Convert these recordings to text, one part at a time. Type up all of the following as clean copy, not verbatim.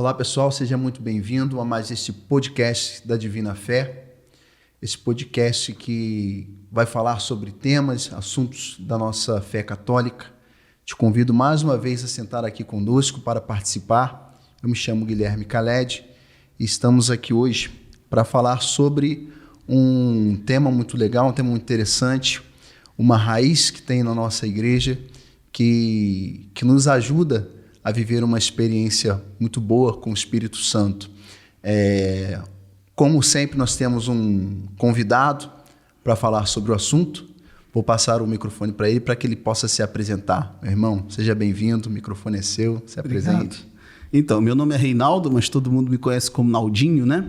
Olá pessoal, seja muito bem-vindo a mais esse podcast da Divina Fé, esse podcast que vai falar sobre temas, assuntos da nossa fé católica. Te convido mais uma vez a sentar aqui conosco para participar. Eu me chamo Guilherme Khaled e estamos aqui hoje para falar sobre um tema muito legal, um tema muito interessante, uma raiz que tem na nossa igreja que nos ajuda a viver uma experiência muito boa com o Espírito Santo. Como sempre, nós temos um convidado para falar sobre o assunto. Vou passar o microfone para ele para que ele possa se apresentar. Meu irmão, seja bem-vindo, o microfone é seu, se apresente. Então, meu nome é Reinaldo, mas todo mundo me conhece como Naldinho, né?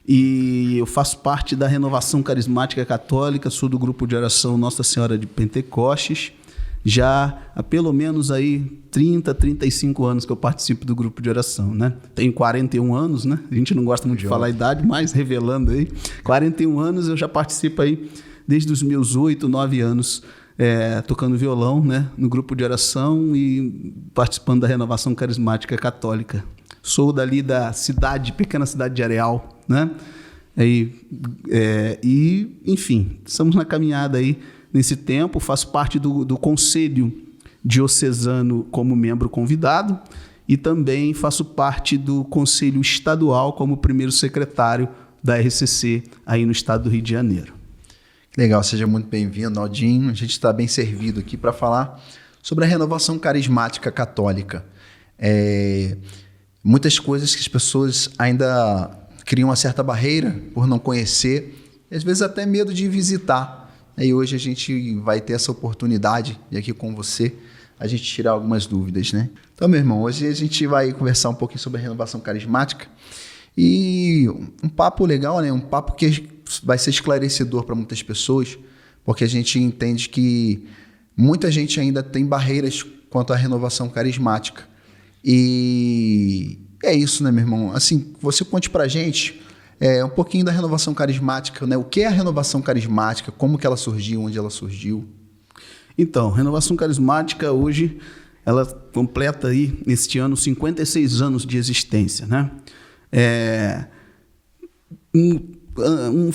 E eu faço parte da Renovação Carismática Católica, sou do grupo de oração Nossa Senhora de Pentecostes. Já há pelo menos aí 30, 35 anos que eu participo do grupo de oração, né? Tenho 41 anos, né? A gente não gosta muito de falar a idade, mas revelando aí. 41 anos eu já participo aí desde os meus 8, 9 anos, tocando violão, né? No grupo de oração e participando da Renovação Carismática Católica. Sou dali da pequena cidade de Areal, né? Enfim, estamos na caminhada aí. Nesse tempo, faço parte do Conselho Diocesano como membro convidado e também faço parte do Conselho Estadual como primeiro secretário da RCC aí no estado do Rio de Janeiro. Legal, seja muito bem-vindo, Naldinho. A gente está bem servido aqui para falar sobre a renovação carismática católica. Muitas coisas que as pessoas ainda criam uma certa barreira por não conhecer e às vezes até medo de visitar. E hoje a gente vai ter essa oportunidade de aqui com você, a gente tirar algumas dúvidas, né? Então, meu irmão, hoje a gente vai conversar um pouquinho sobre a renovação carismática e um papo legal, né? Um papo que vai ser esclarecedor para muitas pessoas, porque a gente entende que muita gente ainda tem barreiras quanto à renovação carismática. E é isso, né, meu irmão? Assim, você conte pra gente um pouquinho da renovação carismática, né? O que é a renovação carismática, como que ela surgiu, onde ela surgiu? Então, renovação carismática hoje, ela completa aí, neste ano, 56 anos de existência, né? Um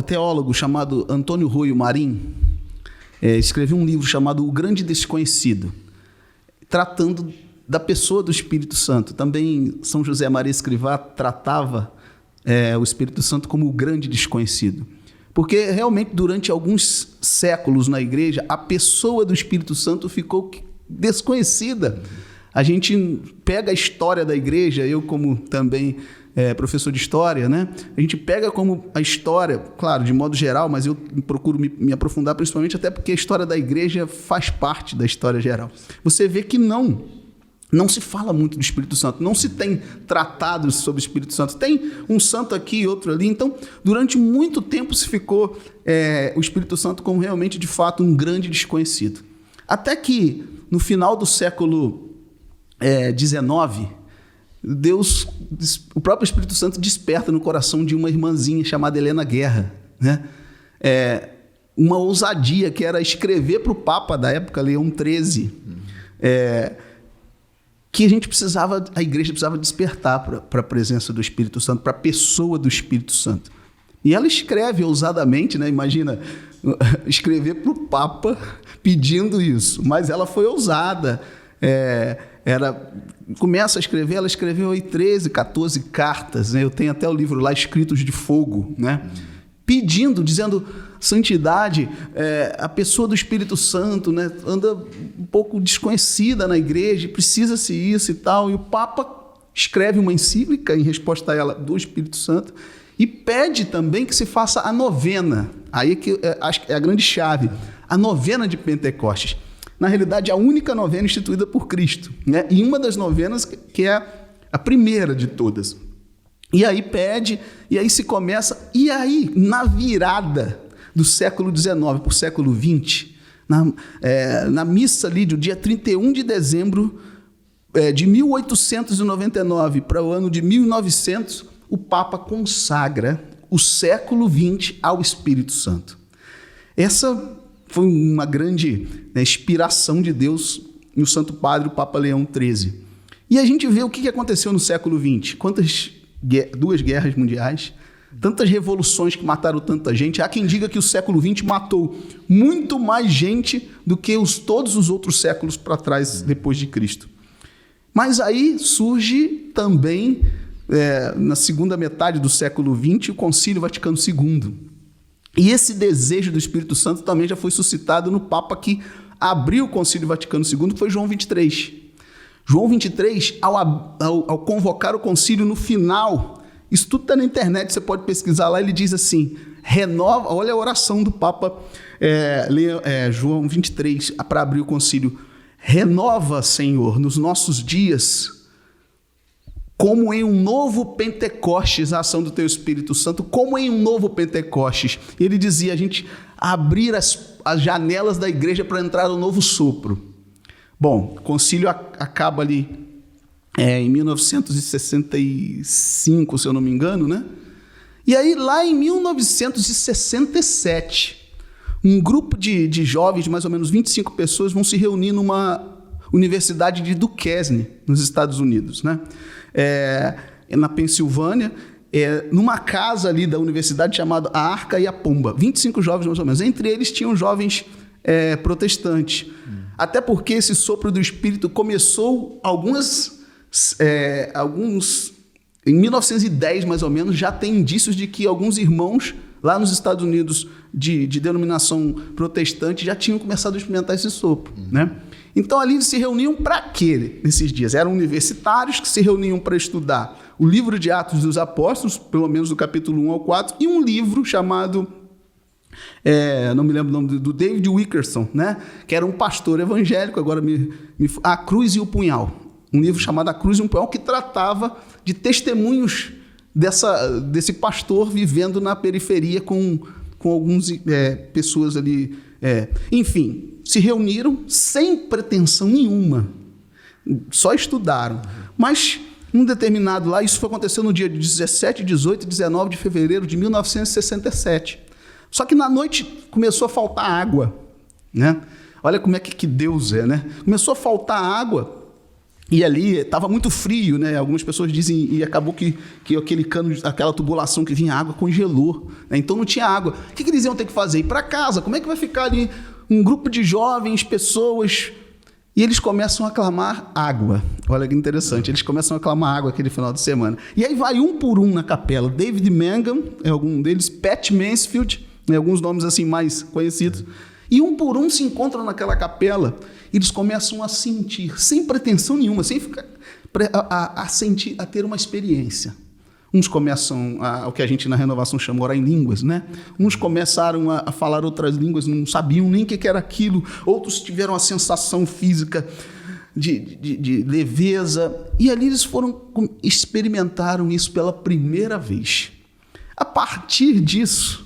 teólogo chamado Antônio Rui Marim escreveu um livro chamado O Grande Desconhecido, tratando da pessoa do Espírito Santo. Também São José Maria Escrivá tratava o Espírito Santo como o grande desconhecido. Porque realmente durante alguns séculos na igreja, a pessoa do Espírito Santo ficou desconhecida. A gente pega a história da igreja, eu como também professor de história, né? A gente pega como a história, claro, de modo geral, mas eu procuro me aprofundar principalmente até porque a história da igreja faz parte da história geral. Você vê que não se fala muito do Espírito Santo, não se tem tratados sobre o Espírito Santo. Tem um santo aqui e outro ali. Então, durante muito tempo se ficou o Espírito Santo como realmente, de fato, um grande desconhecido. Até que, no final do século XIX, o próprio Espírito Santo desperta no coração de uma irmãzinha chamada Helena Guerra, né? Uma ousadia que era escrever para o Papa da época, Leão XIII, que a igreja precisava despertar para a presença do Espírito Santo, para a pessoa do Espírito Santo. E ela escreve ousadamente, né? Imagina, escrever para o Papa pedindo isso, mas ela foi ousada. Começa a escrever, ela escreveu aí 13, 14 cartas, né? Eu tenho até o livro lá, Escritos de Fogo, né? Dizendo, santidade, a pessoa do Espírito Santo, né, anda um pouco desconhecida na igreja, precisa-se isso e tal, e o Papa escreve uma encíclica em resposta a ela do Espírito Santo e pede também que se faça a novena, aí que acho que é a grande chave, a novena de Pentecostes. Na realidade, a única novena instituída por Cristo, né, e uma das novenas que é a primeira de todas. E aí pede, e aí se começa, e aí na virada do século XIX para o século XX, na missa ali do dia 31 de dezembro de 1899 para o ano de 1900, o Papa consagra o século XX ao Espírito Santo. Essa foi uma grande inspiração de Deus no Santo Padre, o Papa Leão XIII. E a gente vê o que aconteceu no século XX. Duas guerras mundiais, tantas revoluções que mataram tanta gente. Há quem diga que o século XX matou muito mais gente do que todos os outros séculos para trás, depois de Cristo. Mas aí surge também, na segunda metade do século XX, o Concílio Vaticano II. E esse desejo do Espírito Santo também já foi suscitado no Papa que abriu o Concílio Vaticano II, que foi João XXIII. João XXIII, ao convocar o concílio no final, isso tudo está na internet, você pode pesquisar lá, ele diz assim, renova, olha a oração do Papa João XXIII, para abrir o concílio, renova, Senhor, nos nossos dias, como em um novo Pentecostes, a ação do Teu Espírito Santo, como em um novo Pentecostes. Ele dizia, a gente abrir as janelas da igreja para entrar um novo sopro. Bom, o concílio acaba ali em 1965, se eu não me engano, né? E aí, lá em 1967, um grupo de jovens, de mais ou menos 25 pessoas, vão se reunir numa universidade de Duquesne, nos Estados Unidos, né? Na Pensilvânia, numa casa ali da universidade chamada A Arca e a Pomba. 25 jovens, mais ou menos. Entre eles tinham jovens protestantes. Até porque esse sopro do Espírito começou em 1910, mais ou menos, já tem indícios de que alguns irmãos lá nos Estados Unidos de denominação protestante já tinham começado a experimentar esse sopro, né? Então ali eles se reuniam para quê nesses dias? Eram universitários que se reuniam para estudar o livro de Atos dos Apóstolos, pelo menos do capítulo 1 ao 4, e um livro chamado... não me lembro o nome do David Wilkerson, né? Que era um pastor evangélico, agora A Cruz e o Punhal. Um livro chamado A Cruz e o Punhal, que tratava de testemunhos desse pastor vivendo na periferia com algumas pessoas ali. Enfim, se reuniram sem pretensão nenhuma, só estudaram. Mas, um determinado lá, isso aconteceu no dia 17, 18 e 19 de fevereiro de 1967. Só que na noite começou a faltar água, né? Olha como é que Deus é, né? Começou a faltar água e ali estava muito frio, né? Algumas pessoas dizem, e acabou que aquele cano, aquela tubulação que vinha água congelou, né? Então não tinha água. O que eles iam ter que fazer? Ir para casa. Como é que vai ficar ali um grupo de jovens, pessoas... E eles começam a clamar água. Olha que interessante. Eles começam a clamar água aquele final de semana. E aí vai um por um na capela. David Mangum é algum deles. Pat Mansfield, alguns nomes assim mais conhecidos. E um por um se encontram naquela capela. E eles começam a sentir, sem pretensão nenhuma, sem ficar a sentir, a ter uma experiência. Uns começam o que a gente na renovação chama de orar em línguas, né? Uns começaram a falar outras línguas, não sabiam nem o que era aquilo. Outros tiveram a sensação física de leveza. E ali eles experimentaram isso pela primeira vez. A partir disso,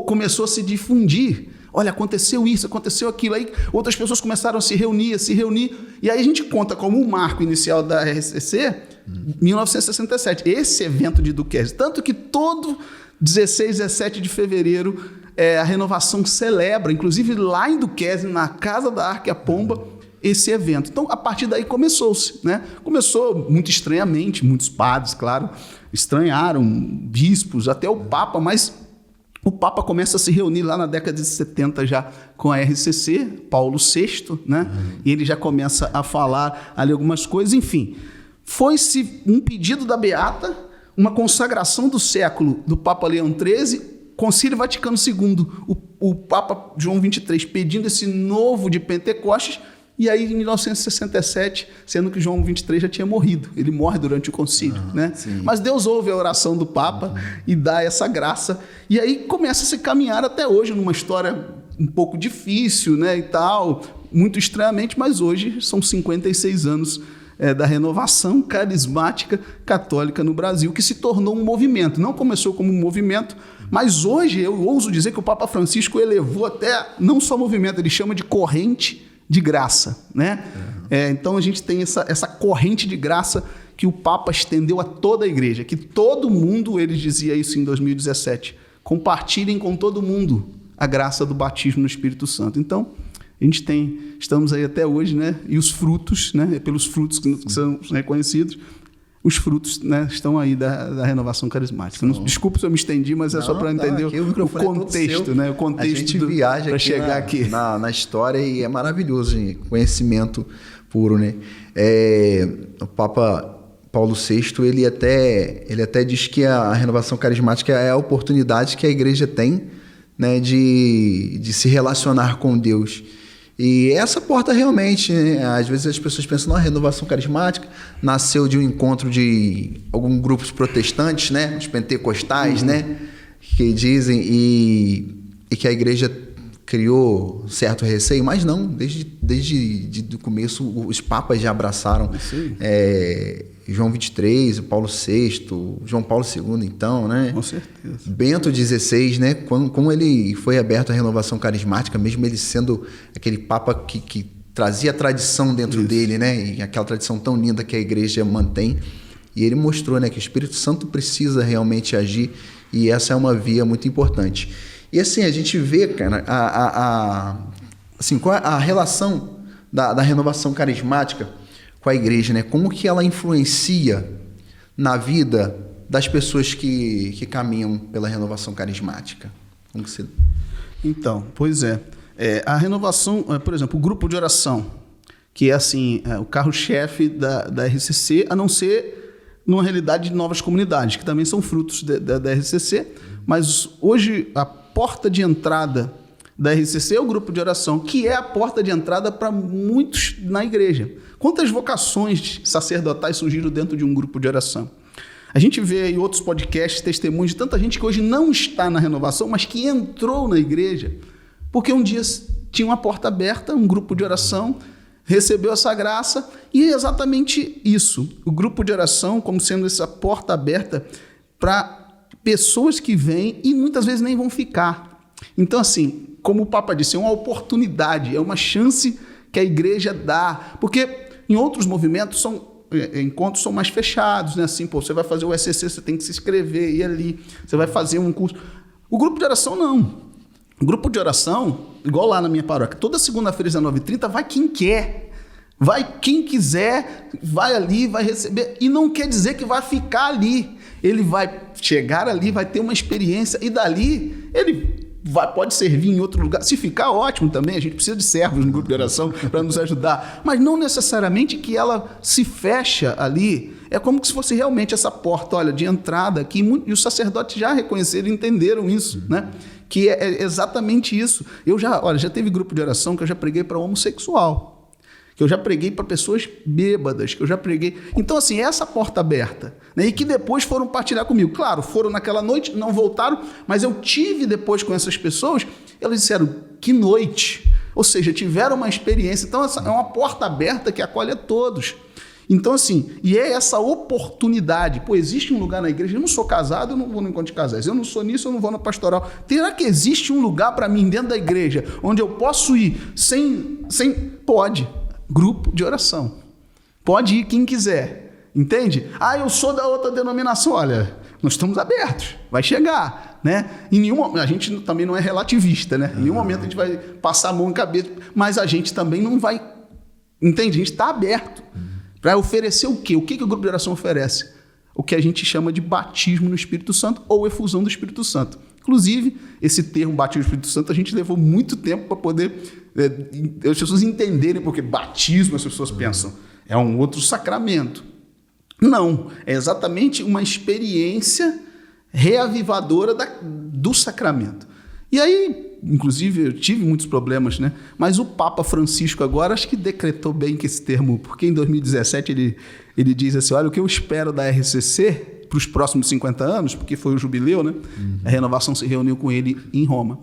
começou a se difundir. Olha, aconteceu isso, aconteceu aquilo. Aí outras pessoas começaram a se reunir. E aí a gente conta como o marco inicial da RCC, 1967. Esse evento de Duquesne. Tanto que todo 16, 17 de fevereiro, a renovação celebra, inclusive lá em Duquesne, na Casa da Arca e a Pomba, esse evento. Então, a partir daí começou-se, né? Começou muito estranhamente, muitos padres, claro, estranharam, bispos, até o Papa, mas... O Papa começa a se reunir lá na década de 70 já com a RCC, Paulo VI, né? E ele já começa a falar ali algumas coisas. Enfim, foi-se um pedido da Beata, uma consagração do século do Papa Leão XIII, Concílio Vaticano II, o Papa João XXIII pedindo esse novo de Pentecostes, e aí em 1967, sendo que João XXIII já tinha morrido. Ele morre durante o concílio, né? Sim. Mas Deus ouve a oração do Papa e dá essa graça. E aí começa a se caminhar até hoje numa história um pouco difícil, né, e tal, muito estranhamente, mas hoje são 56 anos da renovação carismática católica no Brasil, que se tornou um movimento. Não começou como um movimento, mas hoje eu ouso dizer que o Papa Francisco elevou até, não só movimento, ele chama de corrente de graça, né? Então a gente tem essa corrente de graça que o Papa estendeu a toda a igreja, que todo mundo, ele dizia isso em 2017, compartilhem com todo mundo a graça do batismo no Espírito Santo. Então, Estamos aí até hoje, né? E os frutos, né? Pelos frutos que são reconhecidos, os frutos, né, estão aí da renovação carismática. Desculpa se eu me estendi, mas é só para entender o contexto, né? O contexto. A gente viaja para chegar aqui na história e é maravilhoso, hein? Conhecimento puro, né? O Papa Paulo VI, ele até diz que a renovação carismática é a oportunidade que a igreja tem, né, de se relacionar com Deus. E essa porta realmente, né? Às vezes as pessoas pensam, a renovação carismática nasceu de um encontro de alguns grupos protestantes, né? Os pentecostais, né? Que dizem, e que a igreja criou certo receio, mas não, desde o começo os papas já abraçaram João XXIII, Paulo VI, João Paulo II, então, né? Com certeza. Bento XVI, né? Como ele foi aberto à renovação carismática, mesmo ele sendo aquele papa que trazia a tradição dentro dele, né? E aquela tradição tão linda que a igreja mantém. E ele mostrou, né, que o Espírito Santo precisa realmente agir, e essa é uma via muito importante. E assim, a gente vê, cara, qual é a relação da renovação carismática com a igreja, né? Como que ela influencia na vida das pessoas que caminham pela renovação carismática? Como que você... Então, pois é. A renovação, por exemplo, o grupo de oração, que é assim, o carro-chefe da RCC, a não ser numa realidade de novas comunidades, que também são frutos da RCC, mas hoje a porta de entrada da RCC é o grupo de oração, que é a porta de entrada para muitos na igreja. Quantas vocações sacerdotais surgiram dentro de um grupo de oração? A gente vê em outros podcasts testemunhos de tanta gente que hoje não está na renovação, mas que entrou na igreja, porque um dia tinha uma porta aberta, um grupo de oração, recebeu essa graça, e é exatamente isso. O grupo de oração como sendo essa porta aberta para pessoas que vêm e muitas vezes nem vão ficar. Então, assim, como o Papa disse, é uma oportunidade, é uma chance que a igreja dá, porque em outros movimentos encontros são mais fechados, né? Assim, você vai fazer o SCC, você tem que se inscrever, ir ali, você vai fazer um curso. O grupo de oração, não. O grupo de oração, igual lá na minha paróquia, toda segunda-feira, às 19h30, vai quem quer. Vai quem quiser, vai ali, vai receber. E não quer dizer que vai ficar ali. Ele vai chegar ali, vai ter uma experiência, e dali ele pode servir em outro lugar. Se ficar, ótimo também. A gente precisa de servos no grupo de oração para nos ajudar. Mas não necessariamente que ela se fecha ali. É como se fosse realmente essa porta, olha, de entrada aqui. E os sacerdotes já reconheceram, entenderam isso, né? Que é exatamente isso. Já teve grupo de oração que eu já preguei para homossexual, que eu já preguei para pessoas bêbadas, que eu já preguei... Então, assim, essa porta aberta, né? E que depois foram partilhar comigo. Claro, foram naquela noite, não voltaram, mas eu tive depois com essas pessoas, elas disseram, que noite! Ou seja, tiveram uma experiência. Então, essa é uma porta aberta que acolhe a todos. Então, assim, e é essa oportunidade. Pô, existe um lugar na igreja, eu não sou casado, eu não vou no encontro de casais, eu não sou nisso, eu não vou na pastoral. Será que existe um lugar para mim dentro da igreja, onde eu posso ir sem... Pode. Grupo de oração. Pode ir quem quiser, entende? Eu sou da outra denominação. Olha, nós estamos abertos, vai chegar, né? A gente também não é relativista, né? Em nenhum momento a gente vai passar a mão em cabeça, mas a gente também não vai, entende? A gente está aberto para oferecer o quê? O que o grupo de oração oferece? O que a gente chama de batismo no Espírito Santo ou efusão do Espírito Santo. Inclusive, esse termo batismo no Espírito Santo, a gente levou muito tempo para poder as pessoas entenderem, porque batismo, as pessoas pensam, é um outro sacramento. Não, é exatamente uma experiência reavivadora do sacramento. E aí, inclusive, eu tive muitos problemas, né? Mas o Papa Francisco agora, acho que decretou bem que esse termo, porque em 2017 ele diz assim, olha, o que eu espero da RCC para os próximos 50 anos, porque foi o jubileu, né? A renovação se reuniu com ele em Roma.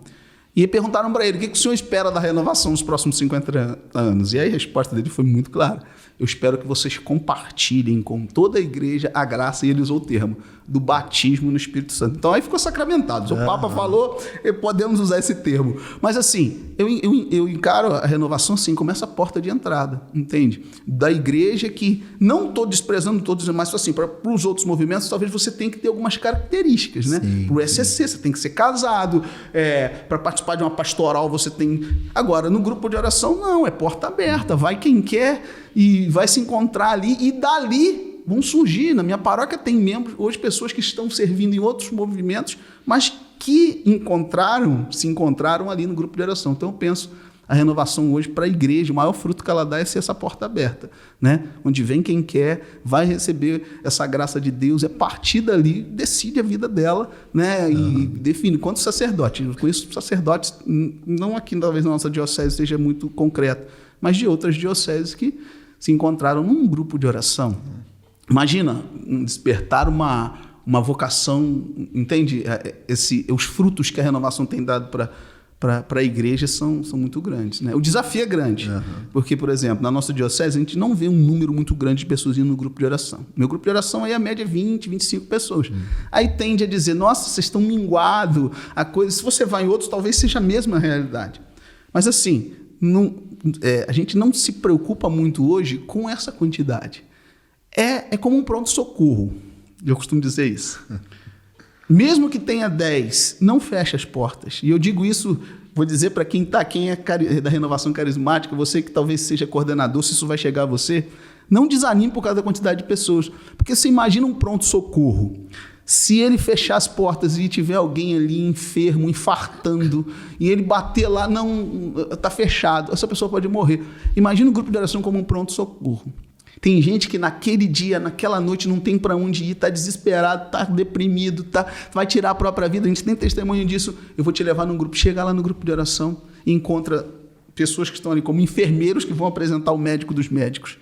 E perguntaram para ele, o que o senhor espera da renovação nos próximos 50 anos? E aí a resposta dele foi muito clara. Eu espero que vocês compartilhem com toda a igreja a graça, e ele usou o termo, do batismo no Espírito Santo. Então aí ficou sacramentado. O Papa falou, podemos usar esse termo. Mas assim, eu encaro a renovação assim, como essa porta de entrada, entende? Da igreja que, não estou desprezando todos, mas assim, para os outros movimentos, talvez você tenha que ter algumas características, né? Para o SCC, você tem que ser casado, para participar participar de uma pastoral, você tem... Agora, no grupo de oração, não, é porta aberta. Vai quem quer e vai se encontrar ali. E dali vão surgir. Na minha paróquia tem membros, hoje pessoas que estão servindo em outros movimentos, mas que se encontraram ali no grupo de oração. Então, eu penso... A renovação hoje para a igreja, o maior fruto que ela dá é ser essa porta aberta, né? Onde vem quem quer, vai receber essa graça de Deus, é partir dali, decide a vida dela, né? E define. Quantos sacerdotes? Eu conheço sacerdotes, não aqui talvez na nossa diocese seja muito concreto, mas de outras dioceses que se encontraram num grupo de oração. Imagina despertar uma vocação, entende? Os frutos que a renovação tem dado para a igreja são muito grandes, né? O desafio é grande, porque, por exemplo, na nossa diocese, a gente não vê um número muito grande de pessoas indo no grupo de oração. Meu grupo de oração aí a média é 20, 25 pessoas. Aí tende a dizer, nossa, vocês estão minguados, a coisa... Se você vai em outros, talvez seja a mesma realidade. Mas assim, a gente não se preocupa muito hoje com essa quantidade. É como um pronto-socorro, eu costumo dizer isso. Mesmo que tenha 10, não feche as portas. E eu digo isso, vou dizer para quem é da renovação carismática, você que talvez seja coordenador, se isso vai chegar a você, não desanime por causa da quantidade de pessoas. Porque você imagina um pronto-socorro. Se ele fechar as portas e tiver alguém ali enfermo, infartando, e ele bater lá, não, está fechado, essa pessoa pode morrer. Imagina o grupo de oração como um pronto-socorro. Tem gente que naquele dia, naquela noite, não tem para onde ir, está desesperado, está deprimido, vai tirar a própria vida. A gente tem testemunho disso. Eu vou te levar num grupo, chega lá no grupo de oração e encontra pessoas que estão ali como enfermeiros que vão apresentar o médico dos médicos.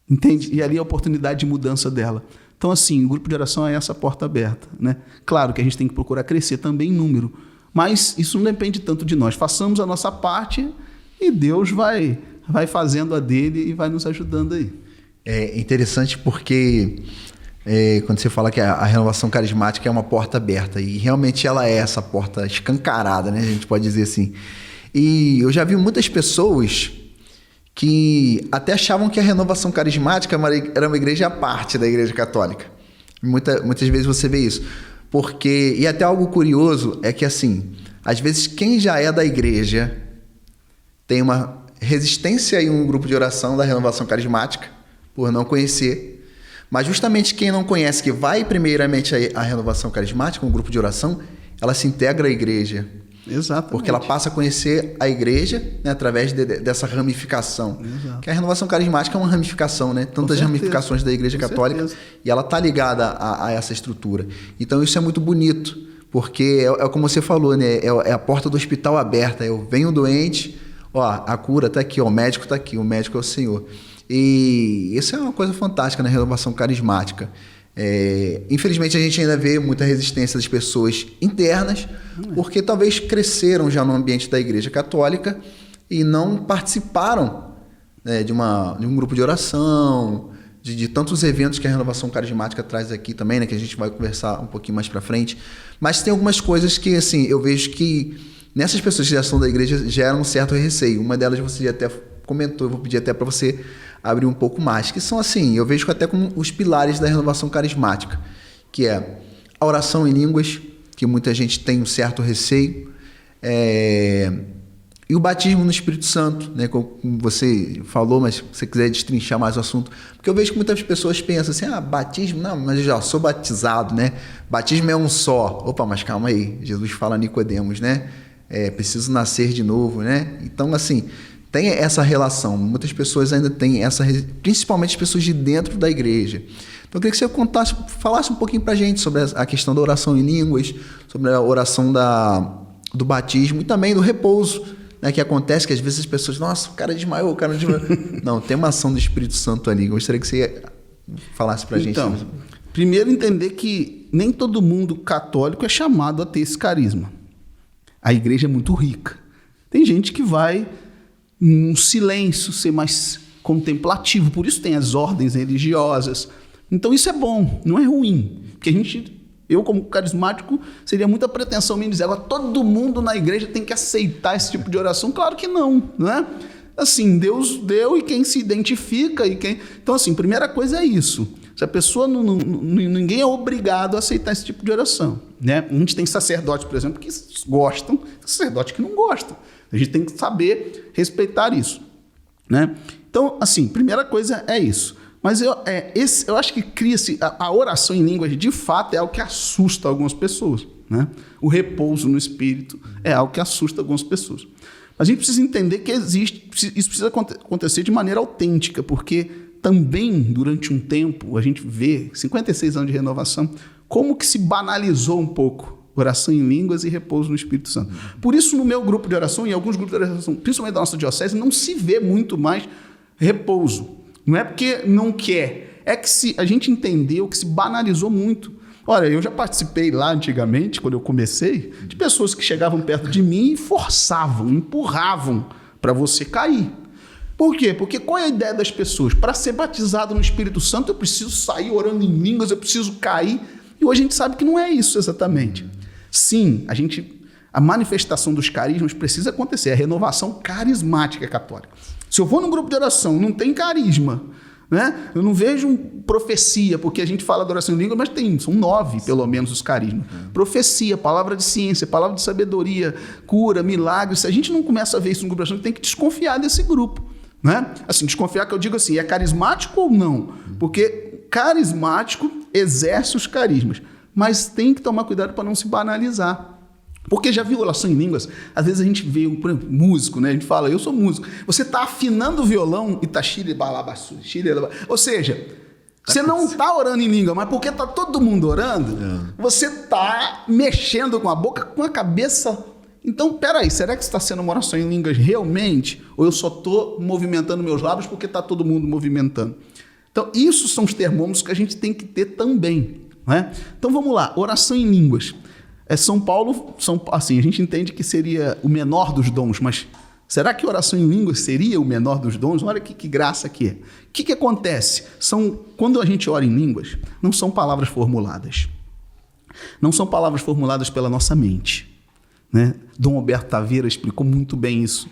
Entende? E ali é a oportunidade de mudança dela. Então, assim, o grupo de oração é essa porta aberta, né? Claro que a gente tem que procurar crescer também em número, mas isso não depende tanto de nós. Façamos a nossa parte e Deus vai fazendo a dele e vai nos ajudando aí. É interessante porque quando você fala que a renovação carismática é uma porta aberta, e realmente ela é essa porta escancarada, né? A gente pode dizer assim. E eu já vi muitas pessoas que até achavam que a renovação carismática era uma igreja à parte da igreja católica. Muitas vezes você vê isso. E até algo curioso é que, assim, às vezes quem já é da igreja tem uma resistência em um grupo de oração da renovação carismática, por não conhecer. Mas justamente quem não conhece, que vai primeiramente à renovação carismática, um grupo de oração, ela se integra à igreja. Exatamente. Porque ela passa a conhecer a igreja, né, através dessa ramificação. Exato. Que a renovação carismática é uma ramificação, né? Tantas ramificações da igreja católica, e ela está ligada a essa estrutura. Então isso é muito bonito, porque é como você falou, né? É a porta do hospital aberta. Eu venho doente, a cura está aqui, o médico está aqui, o médico é o Senhor. E isso é uma coisa fantástica na renovação carismática. Infelizmente a gente ainda vê muita resistência das pessoas internas, porque talvez cresceram já no ambiente da igreja católica e não participaram, né, de um grupo de oração, de tantos eventos que a renovação carismática traz aqui também, né, que a gente vai conversar um pouquinho mais para frente. Mas tem algumas coisas que, assim, eu vejo que nessas pessoas que já são da igreja geram um certo receio. Uma delas você já até comentou, eu vou pedir até para você abrir um pouco mais, que são, assim, eu vejo até como os pilares da renovação carismática, que é a oração em línguas, que muita gente tem um certo receio, e o batismo no Espírito Santo, né, como você falou, mas se você quiser destrinchar mais o assunto, porque eu vejo que muitas pessoas pensam assim, batismo, não, mas eu já sou batizado, né, batismo é um só. Opa, mas calma aí, Jesus fala a Nicodemos, né, preciso nascer de novo, né, então, assim, tem essa relação. Muitas pessoas ainda têm principalmente as pessoas de dentro da igreja. Então eu queria que você falasse um pouquinho para a gente sobre a questão da oração em línguas, sobre a oração do batismo e também do repouso, né, que acontece que às vezes as pessoas, nossa, o cara desmaiou, Não, tem uma ação do Espírito Santo ali. Eu gostaria que você falasse para a gente. Então, primeiro entender que nem todo mundo católico é chamado a ter esse carisma. A igreja é muito rica. Tem gente que vai um silêncio, ser mais contemplativo, por isso tem as ordens religiosas. Então isso é bom, não é ruim, porque eu como carismático, seria muita pretensão minha dizer, agora todo mundo na igreja tem que aceitar esse tipo de oração. Claro que não, não é? Assim, Deus deu e quem se identifica, então assim, primeira coisa é isso, Se a pessoa ninguém é obrigado a aceitar esse tipo de oração, né? A gente tem sacerdotes, por exemplo, que gostam, sacerdotes que não gostam. A gente tem que saber respeitar isso, né? Então, assim, primeira coisa é isso. Mas eu acho que cria-se a oração em línguas, de fato, é algo que assusta algumas pessoas, né? O repouso no Espírito é algo que assusta algumas pessoas. Mas a gente precisa entender que isso precisa acontecer de maneira autêntica, porque também, durante um tempo, a gente vê, 56 anos de renovação, como que se banalizou um pouco oração em línguas e repouso no Espírito Santo. Por isso, no meu grupo de oração, e alguns grupos de oração, principalmente da nossa diocese, não se vê muito mais repouso. Não é porque não quer, é que a gente entendeu que se banalizou muito. Olha, eu já participei lá antigamente, quando eu comecei, de pessoas que chegavam perto de mim e forçavam, empurravam para você cair. Por quê? Porque qual é a ideia das pessoas? Para ser batizado no Espírito Santo, eu preciso sair orando em línguas, eu preciso cair. E hoje a gente sabe que não é isso exatamente. Sim, a manifestação dos carismas precisa acontecer, a renovação carismática católica. Se eu vou num grupo de oração, não tem carisma, né? Eu não vejo profecia, porque a gente fala de oração em língua, mas são 9, pelo menos, os carismas. Profecia, palavra de ciência, palavra de sabedoria, cura, milagres. Se a gente não começa a ver isso no grupo de oração, tem que desconfiar desse grupo, né? Assim, desconfiar que eu digo assim, é carismático ou não? Porque carismático exerce os carismas, mas tem que tomar cuidado para não se banalizar. Porque já viu oração em línguas? Às vezes a gente vê, por exemplo, músico, né? A gente fala, eu sou músico. Você está afinando o violão e está xiribalabassu, xiribalabassu. Ou seja, você não está orando em língua, mas porque está todo mundo orando, você está mexendo com a boca, com a cabeça. Então, peraí, será que está sendo uma oração em línguas realmente? Ou eu só estou movimentando meus lábios porque está todo mundo movimentando? Então, isso são os termômetros que a gente tem que ter também, né? Então, vamos lá, oração em línguas. São Paulo, assim, a gente entende que seria o menor dos dons, mas será que oração em línguas seria o menor dos dons? Olha que graça que é. O que acontece? Quando a gente ora em línguas, não são palavras formuladas. Não são palavras formuladas pela nossa mente, né? Dom Alberto Taveira explicou muito bem isso.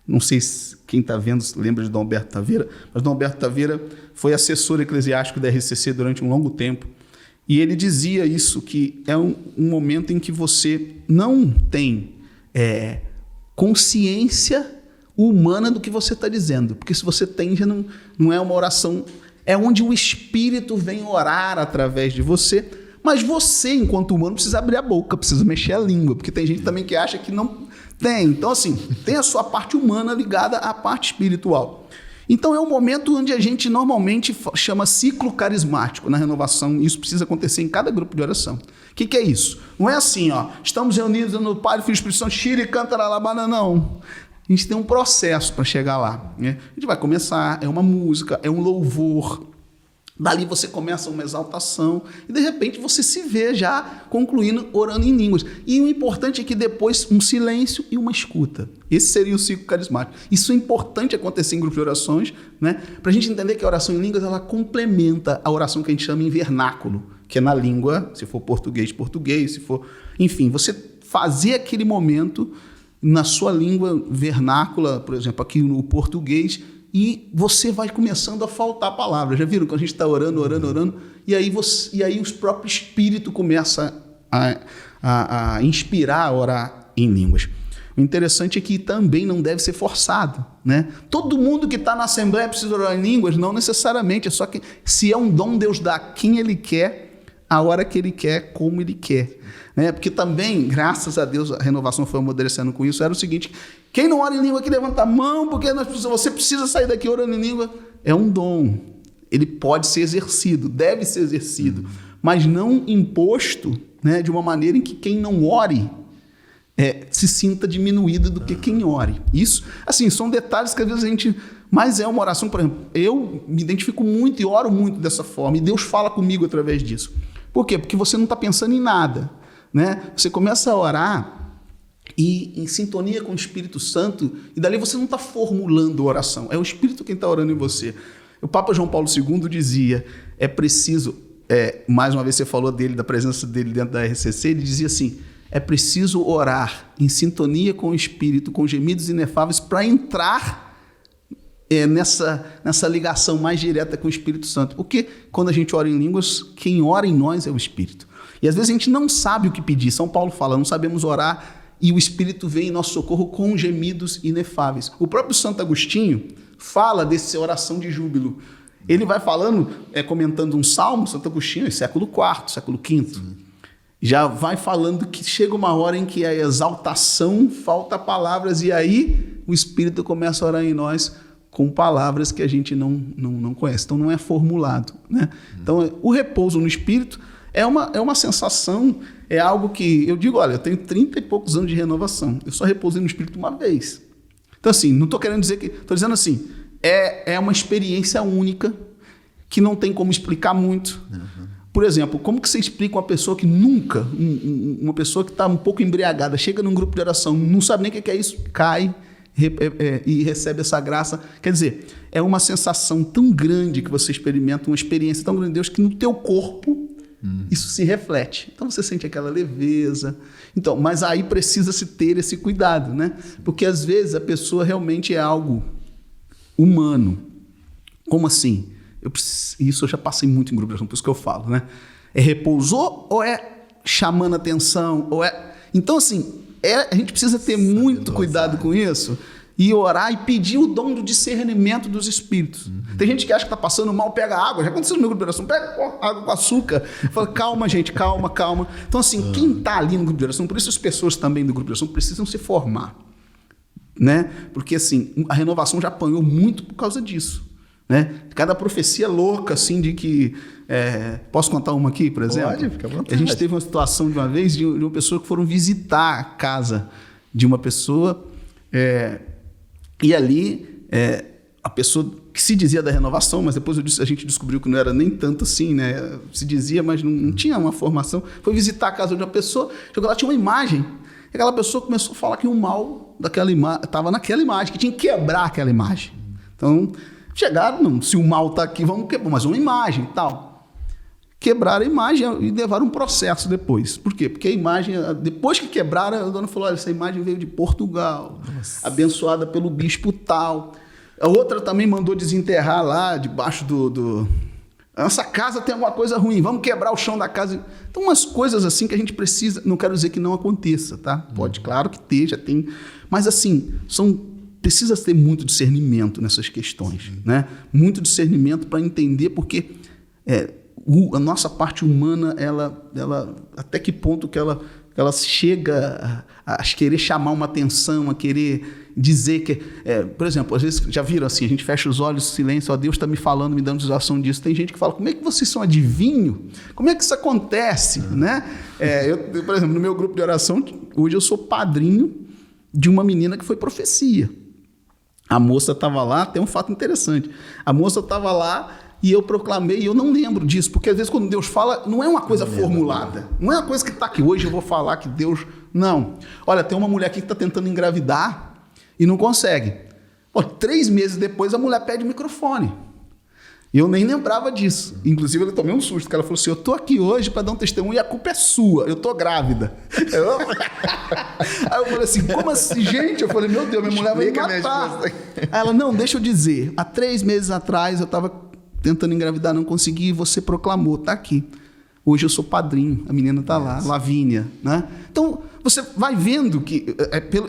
Não sei se quem está vendo lembra de Dom Alberto Taveira, mas Dom Alberto Taveira foi assessor eclesiástico da RCC durante um longo tempo. E ele dizia isso, que é um momento em que você não tem consciência humana do que você está dizendo. Porque se você tem, já não é uma oração, é onde o Espírito vem orar através de você. Mas você, enquanto humano, precisa abrir a boca, precisa mexer a língua. Porque tem gente também que acha que não tem. Então, assim, tem a sua parte humana ligada à parte espiritual. Então, é um momento onde a gente normalmente chama ciclo carismático na renovação. Isso precisa acontecer em cada grupo de oração. O que é isso? Não é assim, ó, estamos reunidos no Pai, Filho e Espírito Santo, xiri, canta, lalabana, não. A gente tem um processo para chegar lá, né? A gente vai começar, é uma música, é um louvor. Dali você começa uma exaltação e, de repente, você se vê já concluindo orando em línguas. E o importante é que depois um silêncio e uma escuta. Esse seria o ciclo carismático. Isso é importante acontecer em grupos de orações, né? Para a gente entender que a oração em línguas ela complementa a oração que a gente chama em vernáculo, que é na língua, se for português, se for... Enfim, você fazer aquele momento na sua língua vernácula, por exemplo, aqui no português, e você vai começando a faltar palavras. Já viram que a gente está orando, e aí o próprio Espírito começa a inspirar a orar em línguas. O interessante é que também não deve ser forçado, né? Todo mundo que está na Assembleia precisa orar em línguas? Não necessariamente, é só que se é um dom, Deus dá a quem Ele quer, a hora que Ele quer, como Ele quer. Né? Porque também, graças a Deus, a renovação foi amadurecendo com isso, era o seguinte: quem não ora em língua que levanta a mão, porque você precisa sair daqui orando em língua. É um dom. Ele pode ser exercido, deve ser exercido, mas não imposto, né, de uma maneira em que quem não ore se sinta diminuído do que quem ore. Isso, assim, são detalhes que às vezes a gente... Mas é uma oração, por exemplo, eu me identifico muito e oro muito dessa forma, e Deus fala comigo através disso. Por quê? Porque você não está pensando em nada, né? Você começa a orar e em sintonia com o Espírito Santo, e dali você não está formulando oração, é o Espírito quem está orando em você. O Papa João Paulo II dizia, é preciso, mais uma vez você falou dele, da presença dele dentro da RCC, ele dizia assim, é preciso orar em sintonia com o Espírito, com gemidos inefáveis, para entrar nessa ligação mais direta com o Espírito Santo. Porque quando a gente ora em línguas, quem ora em nós é o Espírito. E às vezes a gente não sabe o que pedir. São Paulo fala, não sabemos orar, e o Espírito vem em nosso socorro com gemidos inefáveis. O próprio Santo Agostinho fala dessa oração de júbilo. Ele vai falando, comentando um salmo, Santo Agostinho, século IV, século V. Já vai falando que chega uma hora em que a exaltação falta palavras, e aí o Espírito começa a orar em nós com palavras que a gente não conhece. Então não é formulado, né? Então o repouso no Espírito é uma sensação, é algo que eu digo, olha, eu tenho 30 e poucos anos de renovação, eu só repousei no Espírito uma vez. Então assim, não estou querendo dizer que, estou dizendo assim, é uma experiência única que não tem como explicar muito. Por exemplo, como que você explica uma pessoa que nunca, uma pessoa que está um pouco embriagada, chega num grupo de oração, não sabe nem o que é isso, cai e recebe essa graça. Quer dizer, é uma sensação tão grande que você experimenta, uma experiência tão grande de Deus, que no teu corpo isso se reflete. Então você sente aquela leveza. Então, mas aí precisa-se ter esse cuidado, né? Porque às vezes a pessoa realmente é algo humano. Como assim? Isso eu já passei muito em grupo de oração, por isso que eu falo, né? É repousou ou é chamando atenção? Então, assim, a gente precisa ter muito cuidado com isso e orar e pedir o dom do discernimento dos espíritos. Tem gente que acha que está passando mal, pega água. Já aconteceu no meu grupo de oração, pega água com açúcar. Fala, calma, gente, calma. Então, assim, quem está ali no grupo de oração, por isso as pessoas também do grupo de oração precisam se formar, né? Porque, assim, a renovação já apanhou muito por causa disso, né? Cada profecia louca, assim, de que... posso contar uma aqui, por exemplo? Pode, fica à vontade. A gente teve uma situação de uma vez de uma pessoa que foram visitar a casa de uma pessoa, e ali a pessoa que se dizia da renovação, mas depois a gente descobriu que não era nem tanto assim, né? Se dizia, mas não tinha uma formação. Foi visitar a casa de uma pessoa, chegou lá, tinha uma imagem, e aquela pessoa começou a falar que o mal daquela imagem estava naquela imagem, que tinha que quebrar aquela imagem. Então, chegaram, não, se o mal está aqui, vamos quebrar, mas uma imagem e tal. Quebraram a imagem e levaram um processo depois. Por quê? Porque a imagem, depois que quebraram, a dona falou, olha, essa imagem veio de Portugal, abençoada pelo bispo tal. A outra também mandou desenterrar lá, debaixo do... Essa casa tem alguma coisa ruim, vamos quebrar o chão da casa. Então, umas coisas assim que a gente precisa... Não quero dizer que não aconteça, tá? Pode, claro que esteja, tem... Mas, assim, precisa ter muito discernimento nessas questões, né? Muito discernimento para entender, porque a nossa parte humana, ela até que ponto que ela chega a querer chamar uma atenção, a querer dizer que... por exemplo, às vezes, já viram assim, a gente fecha os olhos, silêncio, ó, Deus está me falando, me dando sensação disso. Tem gente que fala, como é que vocês são adivinho? Como é que isso acontece? Né? Eu, por exemplo, no meu grupo de oração, hoje eu sou padrinho de uma menina que foi profecia. A moça estava lá, tem um fato interessante. A moça estava lá e eu proclamei, e eu não lembro disso, porque às vezes quando Deus fala, não é uma coisa formulada. Não é uma coisa que está aqui, hoje eu vou falar que Deus... Não. Olha, tem uma mulher aqui que está tentando engravidar e não consegue. 3 meses depois a mulher pede o microfone. Eu nem lembrava disso. Inclusive, eu tomei um susto, porque ela falou assim, eu estou aqui hoje para dar um testemunho e a culpa é sua, eu estou grávida. Aí eu falei assim, como assim, gente? Eu falei, meu Deus, minha mulher vai me matar. Aí ela, não, deixa eu dizer, há 3 meses atrás eu estava tentando engravidar, não consegui, e você proclamou, está aqui. Hoje eu sou padrinho, a menina está lá, Lavínia, né? Então, você vai vendo que,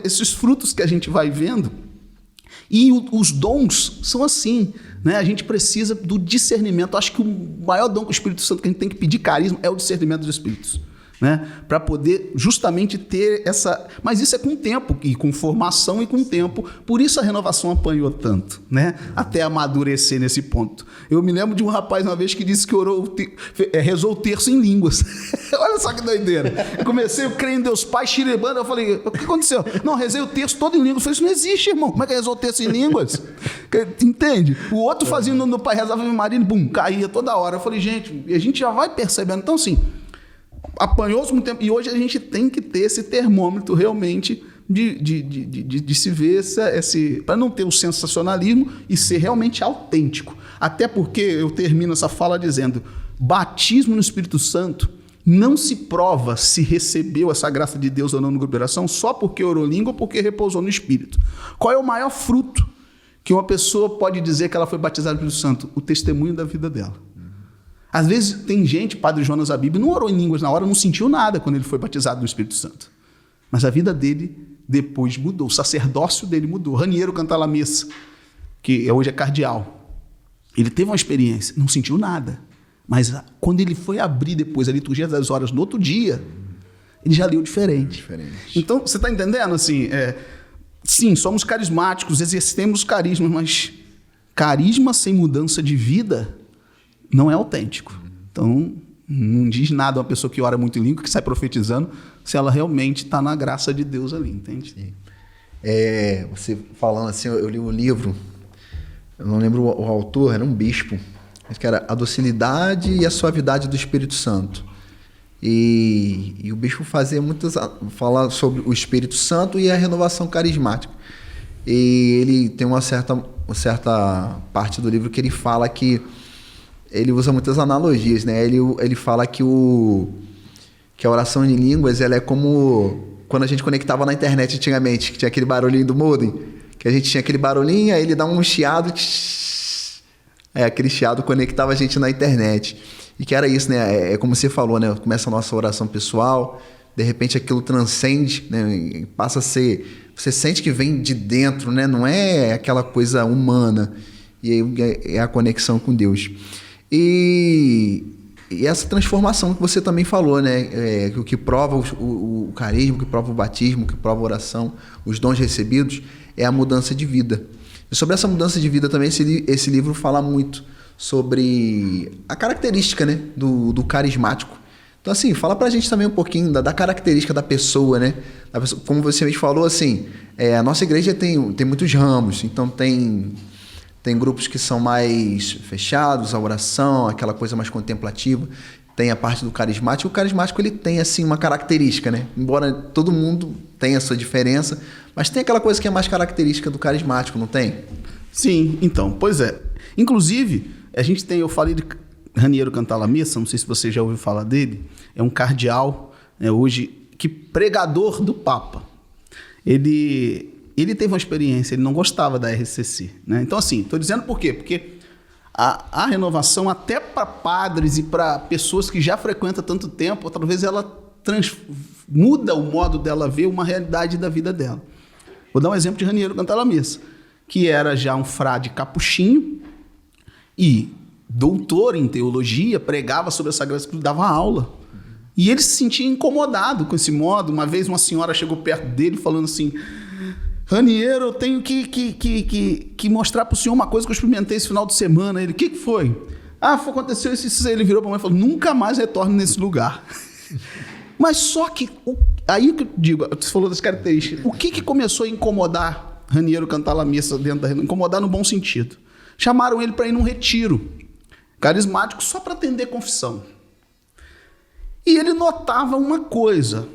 esses frutos que a gente vai vendo, e os dons são assim, né? A gente precisa do discernimento. Acho que o maior dom com o Espírito Santo que a gente tem que pedir carisma é o discernimento dos Espíritos, né? Para poder justamente ter essa... Mas isso é com o tempo, e com formação e com o tempo. Por isso a renovação apanhou tanto, né? Até amadurecer nesse ponto. Eu me lembro de um rapaz uma vez que disse que rezou o terço em línguas. Olha só que doideira. Eu comecei, eu creio em Deus Pai, xirebando. Eu falei, o que aconteceu? Não, rezei o terço todo em línguas. Eu falei, isso não existe, irmão. Como é que rezou o terço em línguas? Entende? O outro fazia no Pai, rezava em Maria, bum, caía toda hora. Eu falei, gente, a gente já vai percebendo. Então, assim, apanhou-se muito tempo. E hoje a gente tem que ter esse termômetro realmente de se ver para não ter o sensacionalismo e ser realmente autêntico. Até porque eu termino essa fala dizendo, batismo no Espírito Santo não se prova se recebeu essa graça de Deus ou não no grupo de oração só porque orou língua ou porque repousou no Espírito. Qual é o maior fruto que uma pessoa pode dizer que ela foi batizada pelo Santo? O testemunho da vida dela. Às vezes tem gente, Padre Jonas Abib, não orou em línguas na hora, não sentiu nada quando ele foi batizado no Espírito Santo. Mas a vida dele depois mudou, o sacerdócio dele mudou. Raniero Cantalamessa, que hoje é cardeal, ele teve uma experiência, não sentiu nada. Mas quando ele foi abrir depois a liturgia das horas no outro dia, ele já leu diferente. Então, você está entendendo? Assim, sim, somos carismáticos, exercemos carismas, mas carisma sem mudança de vida não é autêntico. Então, não diz nada uma pessoa que ora muito em língua, que sai profetizando, se ela realmente está na graça de Deus ali, entende? Sim. Você falando assim, eu li um livro, eu não lembro o autor, era um bispo, acho que era A Docilidade e a Suavidade do Espírito Santo. E o bispo falar sobre o Espírito Santo e a renovação carismática. E ele tem uma certa parte do livro que ele fala que ele usa muitas analogias, né? Ele fala que a oração em línguas ela é como quando a gente conectava na internet antigamente, que tinha aquele barulhinho do modem, que a gente tinha aquele barulhinho, aí ele dá um chiado, aquele chiado conectava a gente na internet. E que era isso, né? Como você falou, né? Começa a nossa oração pessoal, de repente aquilo transcende, né? Passa a ser... Você sente que vem de dentro, né? Não é aquela coisa humana. E aí é a conexão com Deus. E essa transformação que você também falou, né? O que prova o carisma, o que prova o batismo, o que prova a oração, os dons recebidos, é a mudança de vida. E sobre essa mudança de vida também, esse livro fala muito sobre a característica, né, do carismático. Então, assim, fala pra gente também um pouquinho da característica da pessoa, né? Como você mesmo falou, assim, a nossa igreja tem muitos ramos, então tem grupos que são mais fechados, a oração, aquela coisa mais contemplativa, tem a parte do carismático. O carismático, ele tem, assim, uma característica, né? Embora todo mundo tenha a sua diferença, mas tem aquela coisa que é mais característica do carismático, não tem? Sim, então, pois é. Inclusive, eu falei de Raniero Cantalamessa, não sei se você já ouviu falar dele, é um cardeal, né, hoje, que pregador do Papa. Ele teve uma experiência, ele não gostava da RCC. Né? Então, assim, estou dizendo por quê? Porque a renovação, até para padres e para pessoas que já frequentam tanto tempo, talvez ela muda o modo dela ver uma realidade da vida dela. Vou dar um exemplo de Raniero Cantalamessa, que era já um frade capuchinho e doutor em teologia, pregava sobre a Sagrada Escritura, dava aula. E ele se sentia incomodado com esse modo. Uma vez uma senhora chegou perto dele falando assim: Raniero, eu tenho que mostrar para o senhor uma coisa que eu experimentei esse final de semana. Ele, o que foi? Aconteceu isso. Ele virou para mim e falou: nunca mais retorne nesse lugar. Mas só que, aí que eu digo, você falou das características, o que começou a incomodar Raniero Cantalamessa dentro da incomodar no bom sentido? Chamaram ele para ir num retiro carismático só para atender confissão. E ele notava uma coisa: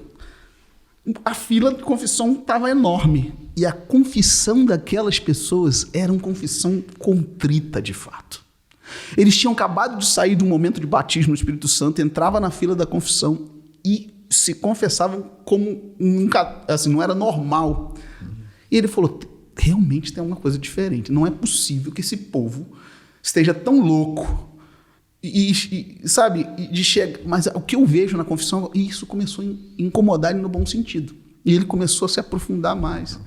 a fila de confissão estava enorme. E a confissão daquelas pessoas era uma confissão contrita de fato. Eles tinham acabado de sair de um momento de batismo no Espírito Santo, entrava na fila da confissão e se confessavam como nunca, assim, não era normal. E ele falou: realmente tem alguma coisa diferente. Não é possível que esse povo esteja tão louco. Sabe, de chegar. Mas o que eu vejo na confissão, e isso começou a incomodar ele no bom sentido. E ele começou a se aprofundar mais.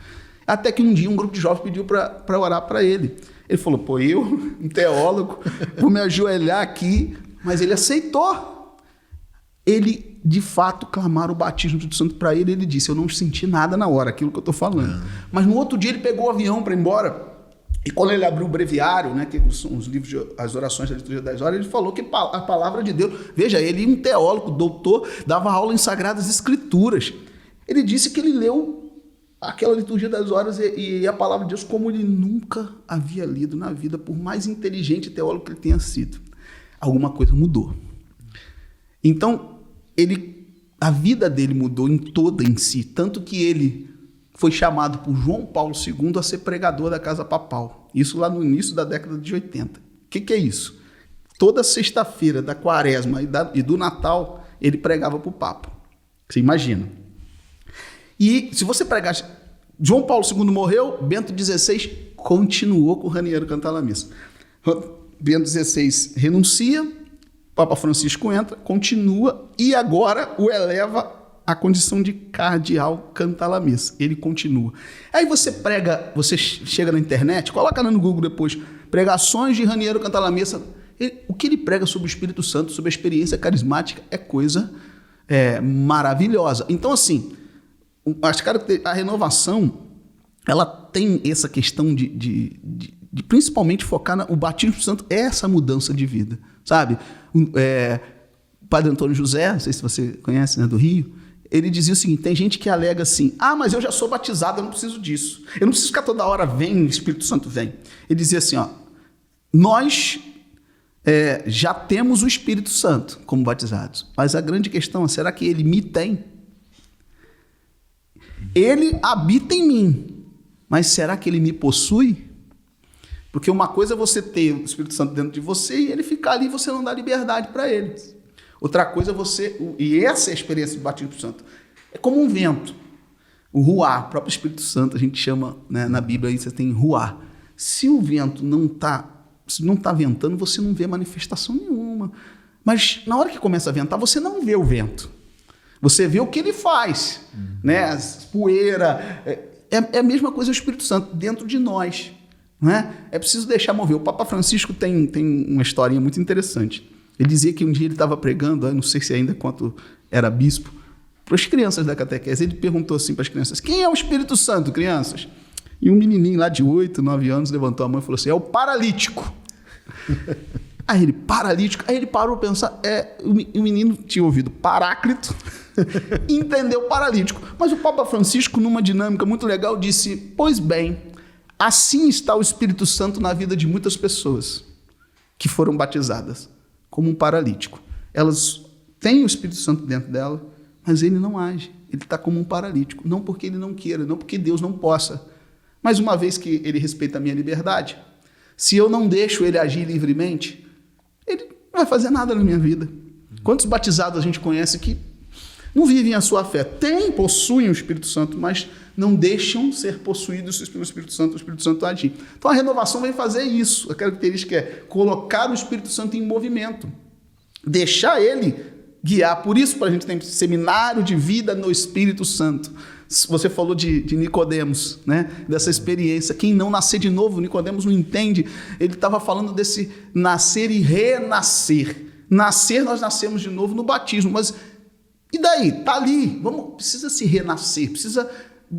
Até que um dia um grupo de jovens pediu para orar para ele. Ele falou: eu, um teólogo, vou me ajoelhar aqui. Mas ele aceitou. Ele, de fato, clamaram o batismo do Espírito Santo para ele. Ele disse: eu não senti nada na hora, aquilo que eu estou falando. Mas no outro dia ele pegou o avião para ir embora. E quando ele abriu o breviário, né, que são os livros, as orações da liturgia das horas, ele falou que a palavra de Deus... Veja, ele, um teólogo, doutor, dava aula em Sagradas Escrituras. Ele disse que ele leu aquela liturgia das horas e a palavra de Deus como ele nunca havia lido na vida, por mais inteligente teólogo que ele tenha sido. Alguma coisa mudou. Então, a vida dele mudou em si, tanto que ele foi chamado por João Paulo II a ser pregador da Casa Papal. Isso lá no início da década de 80. O que é isso? Toda sexta-feira da Quaresma e do Natal, ele pregava para o Papa. Você imagina. E se você pregasse... João Paulo II morreu, Bento XVI continuou com o Raniero cantar a missa. Bento XVI renuncia, Papa Francisco entra, continua e agora o eleva à condição de cardeal cantar a missa. Ele continua. Aí você prega, você chega na internet, coloca no Google depois, pregações de Raniero cantar a missa. O que ele prega sobre o Espírito Santo, sobre a experiência carismática, é coisa maravilhosa. Então, assim, a renovação, ela tem essa questão de principalmente focar no batismo santo, é essa mudança de vida, sabe? O Padre Antônio José, não sei se você conhece, né, do Rio, ele dizia o seguinte, tem gente que alega assim, mas eu já sou batizado, eu não preciso disso. Eu não preciso ficar toda hora, vem, o Espírito Santo vem. Ele dizia assim, nós já temos o Espírito Santo como batizados, mas a grande questão é, será que ele me tem? Ele habita em mim, mas será que ele me possui? Porque uma coisa é você ter o Espírito Santo dentro de você e ele ficar ali e você não dá liberdade para ele. Outra coisa é você... E essa é a experiência do batismo do Santo. É como um vento. O ruá, o próprio Espírito Santo, a gente chama, né, na Bíblia, aí você tem ruá. Se o vento não está ventando, você não vê manifestação nenhuma. Mas na hora que começa a ventar, você não vê o vento. Você vê o que ele faz. Né? As poeira. É a mesma coisa o Espírito Santo dentro de nós. Não é? É preciso deixar mover. O Papa Francisco tem uma historinha muito interessante. Ele dizia que um dia ele estava pregando, não sei se ainda quanto era bispo, para as crianças da catequese. Ele perguntou assim para as crianças, quem é o Espírito Santo, crianças? E um menininho lá de 8, 9 anos levantou a mão e falou assim, é o paralítico. Aí ele, paralítico? Aí ele parou para pensar, o menino tinha ouvido Paráclito, entendeu paralítico. Mas o Papa Francisco, numa dinâmica muito legal, disse, pois bem, assim está o Espírito Santo na vida de muitas pessoas que foram batizadas, como um paralítico. Elas têm o Espírito Santo dentro dela, mas ele não age. Ele está como um paralítico. Não porque ele não queira, não porque Deus não possa. Mas uma vez que ele respeita a minha liberdade, se eu não deixo ele agir livremente, ele não vai fazer nada na minha vida. Quantos batizados a gente conhece que não vivem a sua fé? Possuem o Espírito Santo, mas não deixam ser possuídos pelo Espírito Santo, o Espírito Santo agir. Então a renovação vem fazer isso. A característica é colocar o Espírito Santo em movimento. Deixar ele guiar. Por isso, a gente tem seminário de vida no Espírito Santo. Você falou de Nicodemos, né? Dessa experiência. Quem não nascer de novo, Nicodemos não entende. Ele estava falando desse nascer e renascer. Nascer, nós nascemos de novo no batismo. Mas e daí? Está ali. Precisa se renascer, precisa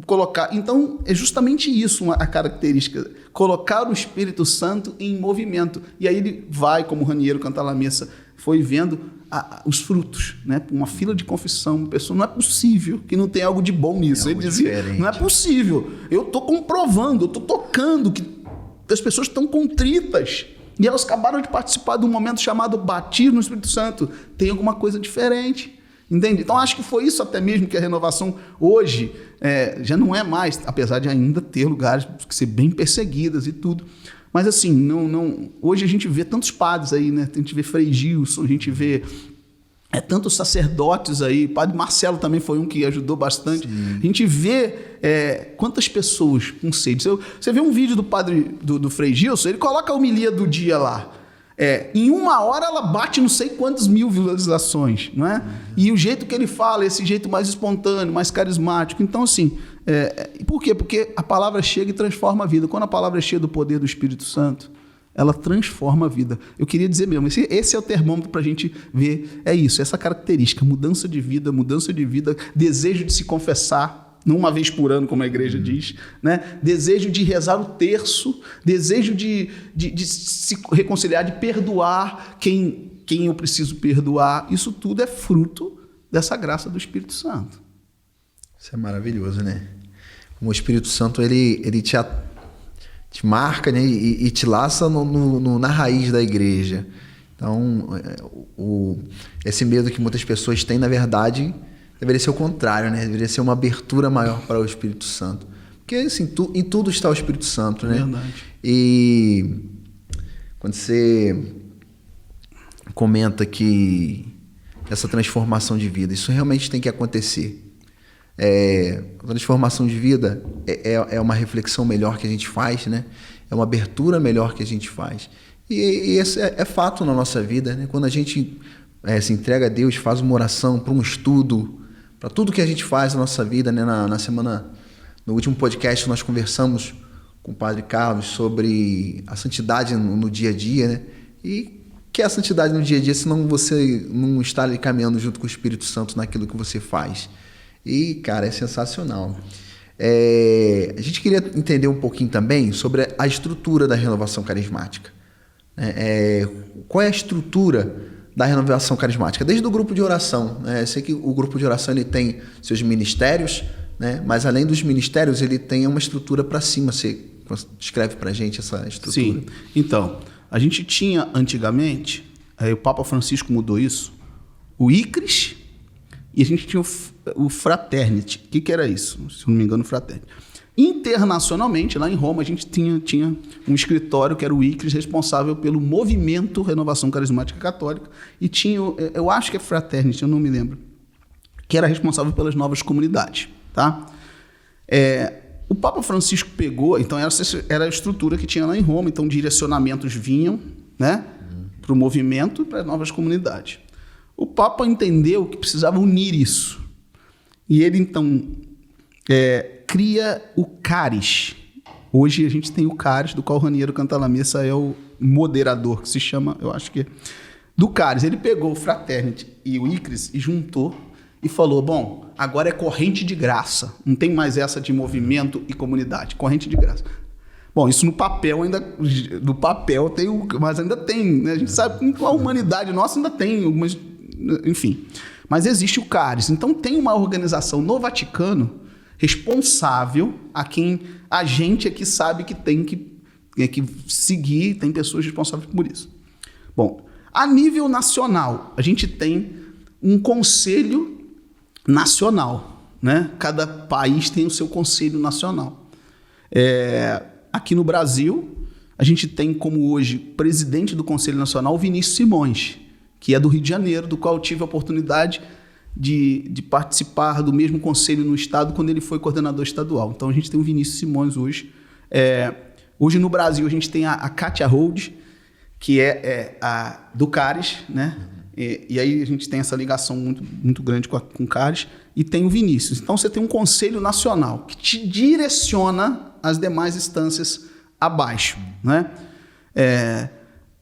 colocar. Então, é justamente isso a característica. Colocar o Espírito Santo em movimento. E aí ele vai, como o Raniero cantar a missa, foi vendo os frutos, né? Uma fila de confissão, uma pessoa, não é possível que não tenha algo de bom nisso. Ele dizia, não é possível. Eu estou comprovando, eu estou tocando que as pessoas estão contritas. E elas acabaram de participar de um momento chamado batismo no Espírito Santo. Tem alguma coisa diferente. Entende? Então, acho que foi isso até mesmo que a renovação hoje já não é mais, apesar de ainda ter lugares que ser bem perseguidas e tudo. Mas assim, não, hoje a gente vê tantos padres aí, né? A gente vê Frei Gilson, a gente vê tantos sacerdotes aí, Padre Marcelo também foi um que ajudou bastante. Sim. A gente vê quantas pessoas com sede. Você vê um vídeo do padre do Frei Gilson, ele coloca a homilia do dia lá. Em 1 hora ela bate não sei quantas mil visualizações, não é? Uhum. E o jeito que ele fala, esse jeito mais espontâneo, mais carismático. Então, assim, por quê? Porque a palavra chega e transforma a vida. Quando a palavra é cheia do poder do Espírito Santo, ela transforma a vida. Eu queria dizer mesmo, esse é o termômetro para a gente ver, isso, essa característica, mudança de vida, desejo de se confessar, não uma vez por ano, como a igreja diz, né? Desejo de rezar o terço, desejo de se reconciliar, de perdoar quem eu preciso perdoar. Isso tudo é fruto dessa graça do Espírito Santo. Isso é maravilhoso, né? O Espírito Santo, ele te marca, né? e te laça na raiz da igreja. Então, esse medo que muitas pessoas têm, na verdade, deveria ser o contrário, né? Deveria ser uma abertura maior para o Espírito Santo. Porque assim, em tudo está o Espírito Santo, né? Verdade. E quando você comenta que essa transformação de vida, isso realmente tem que acontecer. A transformação de vida é uma reflexão melhor que a gente faz, né? É uma abertura melhor que a gente faz. E esse é fato na nossa vida, né? Quando a gente se entrega a Deus, faz uma oração para um estudo, para tudo que a gente faz na nossa vida, né? Na semana, no último podcast, nós conversamos com o Padre Carlos sobre a santidade no dia a dia, né? E que é a santidade no dia a dia, senão você não está ali caminhando junto com o Espírito Santo naquilo que você faz. E, cara, é sensacional. A gente queria entender um pouquinho também sobre a estrutura da renovação carismática. Qual é a estrutura da renovação carismática? Desde o grupo de oração. Eu sei que o grupo de oração ele tem seus ministérios, né? Mas além dos ministérios, ele tem uma estrutura para cima. Você descreve para a gente essa estrutura? Sim. Então, a gente tinha antigamente, o Papa Francisco mudou isso, o ICRIS, e a gente tinha o Fraternity. O que era isso? Se não me engano, o Fraternity. Internacionalmente, lá em Roma, a gente tinha um escritório que era o ICRIS, responsável pelo movimento Renovação Carismática Católica, e tinha, eu acho que é Fraternity, eu não me lembro, que era responsável pelas novas comunidades. Tá? O Papa Francisco pegou, então essa era a estrutura que tinha lá em Roma, então direcionamentos vinham, né, para o movimento e para as novas comunidades. O Papa entendeu que precisava unir isso. E ele, então, cria o CARIS. Hoje a gente tem o CARIS, do qual o Raniero Cantalamessa é o moderador, que se chama, eu acho que do CARIS. Ele pegou o Fraternity e o ICRIS e juntou e falou, bom, agora é corrente de graça. Não tem mais essa de movimento e comunidade, corrente de graça. Bom, isso no papel tem, mas ainda tem, né? A gente sabe que a humanidade nossa ainda tem algumas, enfim. Mas existe o CARIS. Então tem uma organização no Vaticano responsável a quem a gente aqui sabe que tem que seguir, tem pessoas responsáveis por isso. Bom, a nível nacional, a gente tem um conselho nacional, né? Cada país tem o seu conselho nacional. Aqui no Brasil, a gente tem como hoje presidente do Conselho Nacional o Vinícius Simões, que é do Rio de Janeiro, do qual eu tive a oportunidade de participar do mesmo conselho no estado quando ele foi coordenador estadual. Então a gente tem o Vinícius Simões hoje. Hoje no Brasil a gente tem a Kátia Hold, que é a do CARIS, né? E aí a gente tem essa ligação muito, muito grande com o CARIS, e tem o Vinícius. Então você tem um conselho nacional que te direciona as demais instâncias abaixo, né?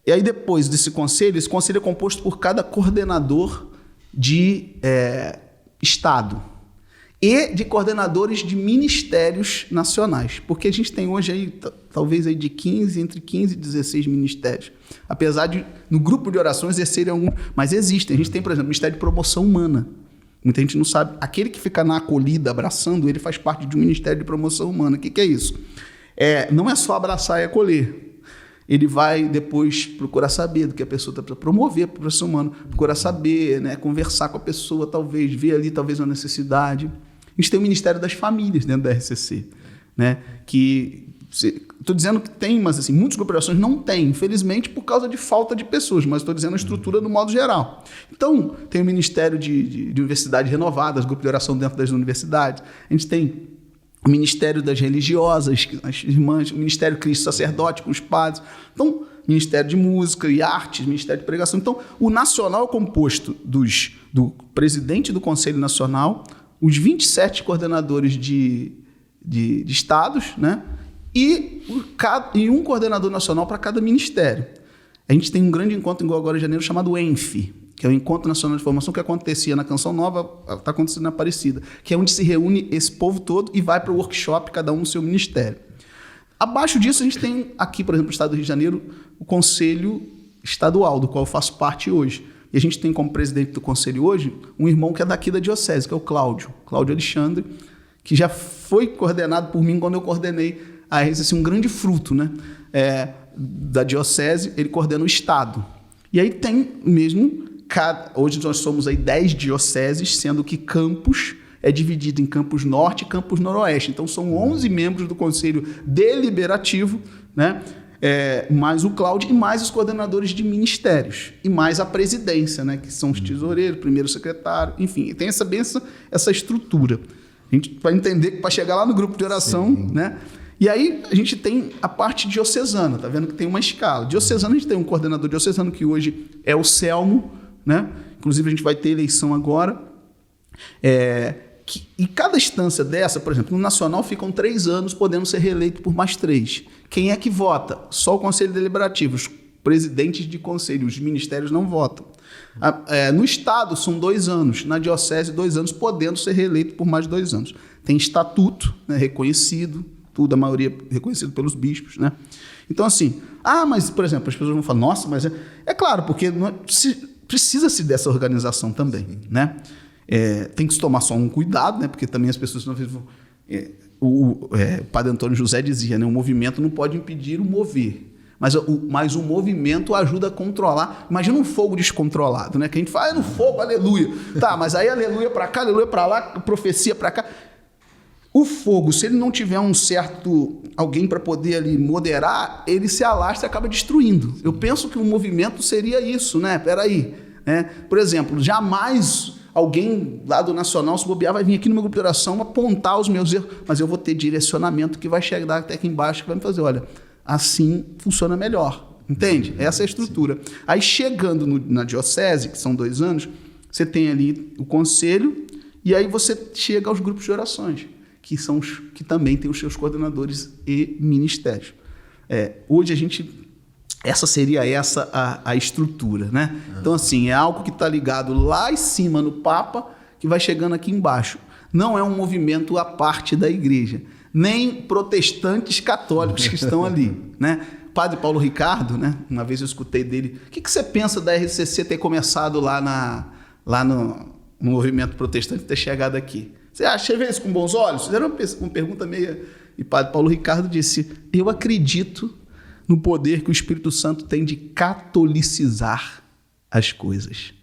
E aí depois desse conselho, esse conselho é composto por cada coordenador de estado e de coordenadores de ministérios nacionais, porque a gente tem hoje aí, talvez aí entre 15 e 16 ministérios, apesar de no grupo de oração exercerem algum, mas existem. A gente tem, por exemplo, o Ministério de Promoção Humana. Muita gente não sabe. Aquele que fica na acolhida abraçando, ele faz parte de um Ministério de Promoção Humana. O que é isso? Não é só abraçar e acolher. Ele vai depois procurar saber do que a pessoa está para promover a promoção humana, procurar saber, né, conversar com a pessoa, talvez, ver ali talvez uma necessidade. A gente tem o Ministério das Famílias dentro da RCC, né, que estou dizendo que tem, mas assim, muitas cooperações não têm, infelizmente, por causa de falta de pessoas, mas estou dizendo a estrutura no modo geral. Então, tem o Ministério de Universidades Renovadas, grupo de oração dentro das universidades. A gente tem o Ministério das Religiosas, as irmãs, o Ministério Cristo Sacerdote, com os padres. Então, Ministério de Música e Artes, Ministério de Pregação. Então, o nacional é composto do presidente do Conselho Nacional, os 27 coordenadores de estados, né? E um coordenador nacional para cada ministério. A gente tem um grande encontro, igual agora em janeiro, chamado ENF, que é o Encontro Nacional de Formação, que acontecia na Canção Nova, está acontecendo na Aparecida, que é onde se reúne esse povo todo e vai para o workshop, cada um no seu ministério. Abaixo disso, a gente tem aqui, por exemplo, no estado do Rio de Janeiro, o Conselho Estadual, do qual eu faço parte hoje. E a gente tem como presidente do conselho hoje um irmão que é daqui da diocese, que é o Cláudio Alexandre, que já foi coordenado por mim quando eu coordenei a RCC, um grande fruto, né? Da diocese, ele coordena o estado. E aí tem mesmo, hoje nós somos aí 10 dioceses, sendo que Campos é dividido em Campos Norte e Campos Noroeste. Então são 11 membros do Conselho Deliberativo, né? Mais o Cláudio e mais os coordenadores de ministérios. E mais a presidência, né? Que são os tesoureiros, primeiro secretário, enfim. Tem essa estrutura. A gente vai entender que para chegar lá no grupo de oração, né? E aí a gente tem a parte diocesana, tá vendo que tem uma escala. Diocesana, a gente tem um coordenador diocesano que hoje é o Selmo, né? Inclusive a gente vai ter eleição agora. E cada instância dessa, por exemplo, no nacional ficam 3 anos podendo ser reeleito por mais 3. Quem é que vota? Só o Conselho Deliberativo. Os presidentes de conselho, os ministérios não votam. No estado são 2 anos, na diocese 2 anos, podendo ser reeleito por mais 2 anos. Tem estatuto, né, reconhecido, tudo, a maioria reconhecido pelos bispos, né? Então, assim, mas, por exemplo, as pessoas vão falar, nossa, mas é claro, porque precisa-se dessa organização também, né? Tem que se tomar só um cuidado, né? Porque também as pessoas não vão... O padre Antônio José dizia, né? O movimento não pode impedir o mover, mas o movimento ajuda a controlar. Imagina um fogo descontrolado, né? Que a gente fala, no fogo, aleluia. Tá, mas aí aleluia para cá, aleluia para lá, profecia para cá. O fogo, se ele não tiver alguém para poder ali moderar, ele se alastra e acaba destruindo. Eu penso que o movimento seria isso, né? Peraí, né? Por exemplo, jamais alguém lá do Nacional, se bobear, vai vir aqui no meu grupo de oração apontar os meus erros, mas eu vou ter direcionamento que vai chegar até aqui embaixo, que vai me fazer, olha, assim funciona melhor, entende? Essa é a estrutura. Aí chegando na diocese, que são 2 anos, você tem ali o conselho e aí você chega aos grupos de orações, que também tem os seus coordenadores e ministérios. Hoje essa seria a estrutura, né? Então, assim, é algo que está ligado lá em cima no Papa, que vai chegando aqui embaixo. Não é um movimento à parte da igreja, nem protestantes católicos que estão ali, né? Padre Paulo Ricardo, né? Uma vez eu escutei dele, o que você pensa da RCC ter começado lá no movimento protestante, ter chegado aqui? Você vê isso com bons olhos? Fizeram uma pergunta meio... E Padre Paulo Ricardo disse, eu acredito no poder que o Espírito Santo tem de catolicizar as coisas.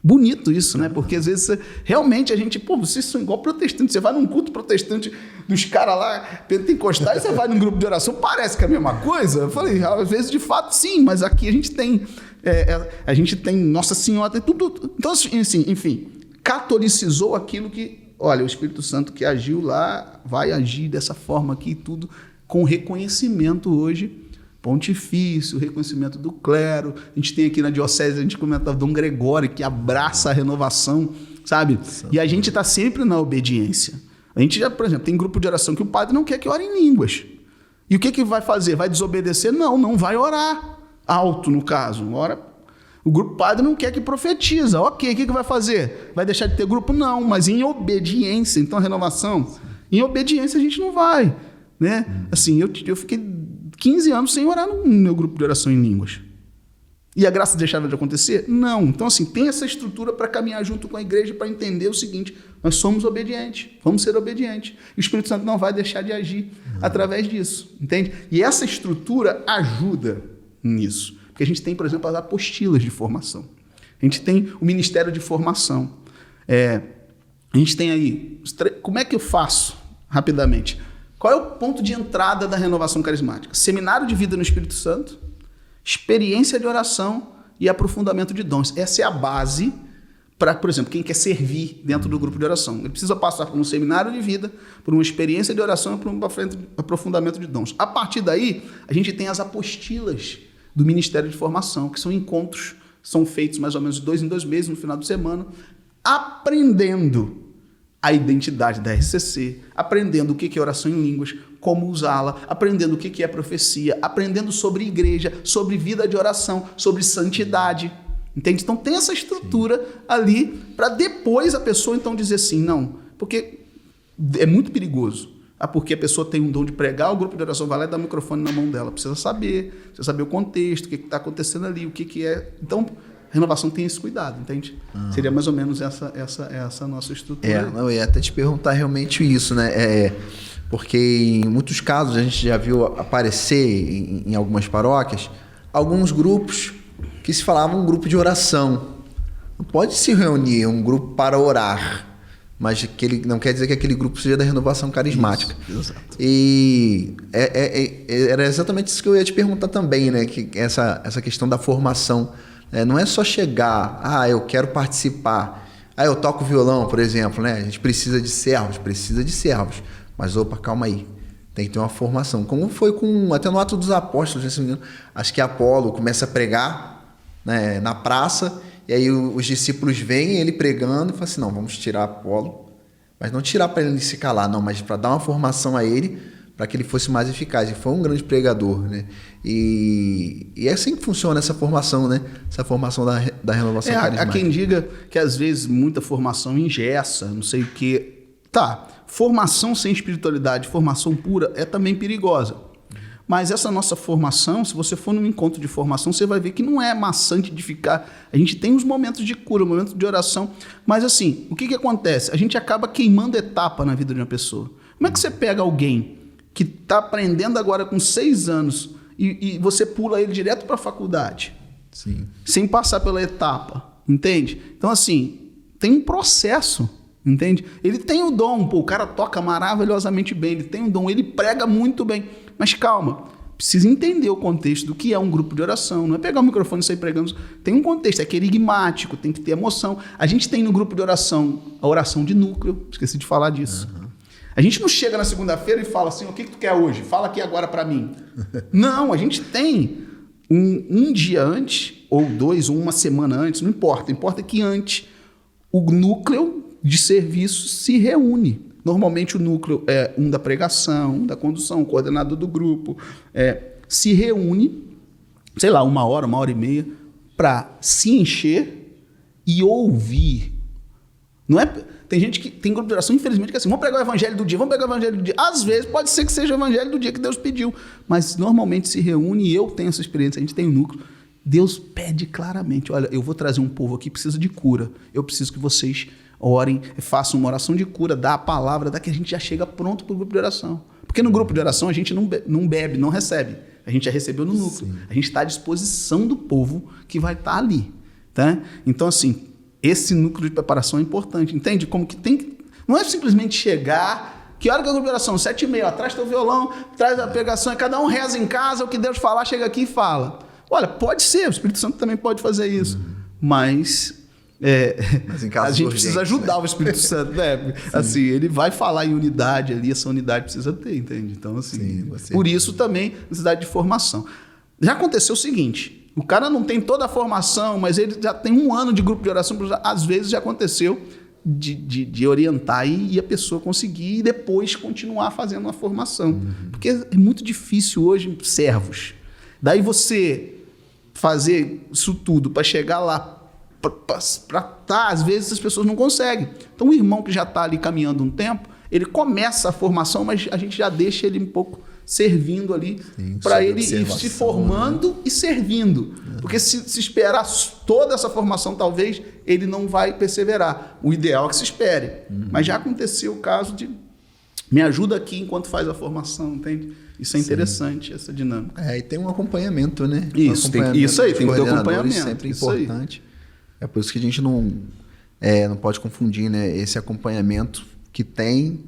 Bonito isso, né? Porque às vezes realmente a gente... vocês são igual protestantes. Você vai num culto protestante dos caras lá, pentecostais, você vai num grupo de oração, parece que é a mesma coisa. Eu falei, às vezes de fato sim, mas aqui a gente tem Nossa Senhora, tem tudo. Então, assim, enfim, catolicizou aquilo que... Olha, o Espírito Santo que agiu lá vai agir dessa forma aqui, tudo com reconhecimento hoje pontifício, reconhecimento do clero. A gente tem aqui na diocese, a gente comentava Dom Gregório, que abraça a renovação, sabe? E a gente está sempre na obediência. A gente já, por exemplo, tem grupo de oração que o padre não quer que ore em línguas. E o que vai fazer? Vai desobedecer? Não vai orar. Alto, no caso. O grupo padre não quer que profetiza. Ok, o que vai fazer? Vai deixar de ter grupo? Não, mas em obediência. Então, a renovação, em obediência a gente não vai, né? Assim, eu fiquei 15 anos sem orar no meu grupo de oração em línguas. E a graça deixava de acontecer? Não. Então, assim, tem essa estrutura para caminhar junto com a igreja para entender o seguinte, nós somos obedientes, vamos ser obedientes. E o Espírito Santo não vai deixar de agir através disso, entende? E essa estrutura ajuda nisso. Porque a gente tem, por exemplo, as apostilas de formação. A gente tem o Ministério de Formação. A gente tem aí... Como é que eu faço, rapidamente? Qual é o ponto de entrada da renovação carismática? Seminário de vida no Espírito Santo, experiência de oração e aprofundamento de dons. Essa é a base para, por exemplo, quem quer servir dentro do grupo de oração. Ele precisa passar por um seminário de vida, por uma experiência de oração e por um aprofundamento de dons. A partir daí, a gente tem as apostilas do Ministério de Formação, que são encontros, são feitos mais ou menos de 2 em 2 meses, no final de semana, aprendendo a identidade da RCC, aprendendo o que é oração em línguas, como usá-la, aprendendo o que é profecia, aprendendo sobre igreja, sobre vida de oração, sobre santidade. Entende? Então tem essa estrutura ali para depois a pessoa então dizer assim, não, porque é muito perigoso. Porque a pessoa tem um dom de pregar, o grupo de oração vai lá e dá o microfone na mão dela. Precisa saber o contexto, o que está acontecendo ali, o que é... Então, a renovação tem esse cuidado, entende? Seria mais ou menos essa nossa estrutura. Eu ia até te perguntar realmente isso, né? Porque em muitos casos a gente já viu aparecer em algumas paróquias alguns grupos que se falavam um grupo de oração. Não pode se reunir um grupo para orar, mas não quer dizer que aquele grupo seja da renovação carismática. Isso, exato. E era exatamente isso que eu ia te perguntar também, né? Que essa questão da formação. Não é só chegar, eu quero participar. Aí eu toco violão, por exemplo, né? A gente precisa de servos. Mas, opa, calma aí. Tem que ter uma formação. Como foi até no Ato dos Apóstolos, se não me engano, acho que Apolo começa a pregar, né, na praça, e aí os discípulos veem ele pregando e falam assim, não, vamos tirar Apolo, mas não tirar para ele se calar, não, mas para dar uma formação a ele, para que ele fosse mais eficaz. E foi um grande pregador, né? E é assim que funciona essa formação, né? Essa formação da renovação carismática. Há quem diga que às vezes muita formação engessa, não sei o quê. Tá, formação sem espiritualidade, formação pura é também perigosa. Mas essa nossa formação, se você for num encontro de formação, você vai ver que não é maçante de ficar... A gente tem uns momentos de cura, momentos de oração, mas assim, o que acontece? A gente acaba queimando etapa na vida de uma pessoa. Como é que você pega alguém que está aprendendo agora com 6 anos e você pula ele direto para a faculdade? Sim. Sem passar pela etapa, entende? Então assim, tem um processo... Entende? Ele tem o dom, o cara toca maravilhosamente bem, ele tem o dom, ele prega muito bem. Mas calma, precisa entender o contexto do que é um grupo de oração. Não é pegar o microfone e sair pregando. Tem um contexto, é querigmático, tem que ter emoção. A gente tem no grupo de oração a oração de núcleo, esqueci de falar disso. Uhum. A gente não chega na segunda-feira e fala assim, o que tu quer hoje? Fala aqui agora para mim. Não, a gente tem um dia antes, ou 2, ou uma semana antes, não importa. Importa que antes o núcleo de serviço se reúne. Normalmente o núcleo é um da pregação, um da condução, o coordenador do grupo, se reúne, sei lá, 1 hora, 1h30, para se encher e ouvir. Não é... Tem gente que tem grupo de oração, infelizmente, que é assim, vamos pregar o evangelho do dia, vamos pregar o evangelho do dia. Às vezes pode ser que seja o evangelho do dia que Deus pediu, mas normalmente se reúne, e eu tenho essa experiência, a gente tem um núcleo. Deus pede claramente, olha, eu vou trazer um povo aqui que precisa de cura, eu preciso que vocês orem, façam uma oração de cura, dá a palavra, dá que a gente já chega pronto para o grupo de oração. Porque no grupo de oração a gente não bebe, não recebe. A gente já recebeu no núcleo. Sim. A gente está à disposição do povo que vai estar ali. Tá? Então, assim, esse núcleo de preparação é importante. Entende? Como que tem que... Não é simplesmente chegar... Que hora que é o grupo de oração? 7h30, traz teu violão, traz a pregação, cada um reza em casa, o que Deus falar, chega aqui e fala. Olha, pode ser, o Espírito Santo também pode fazer isso. Mas em casos a gente urgentes, precisa ajudar, né? O Espírito Santo, né? Assim, ele vai falar em unidade ali, essa unidade precisa ter, entende? Então, assim, por isso também necessidade de formação. Já aconteceu o seguinte, o cara não tem toda a formação, mas ele já tem 1 ano de grupo de oração, às vezes já aconteceu de orientar e a pessoa conseguir e depois continuar fazendo a formação. Porque é muito difícil hoje, servos. Daí você fazer isso tudo para chegar lá, às vezes as pessoas não conseguem. Então o irmão que já está ali caminhando um tempo, ele começa a formação, mas a gente já deixa ele um pouco servindo ali, para ele ir se formando, né? E servindo. Porque se esperar toda essa formação, talvez ele não vai perseverar. O ideal é que se espere. Mas já aconteceu o caso de me ajuda aqui enquanto faz a formação, entende? Isso é interessante, essa dinâmica. E tem um acompanhamento, né? Isso, isso aí, tem que ter acompanhamento. Sempre importante. É por isso que a gente não pode confundir, né, esse acompanhamento que tem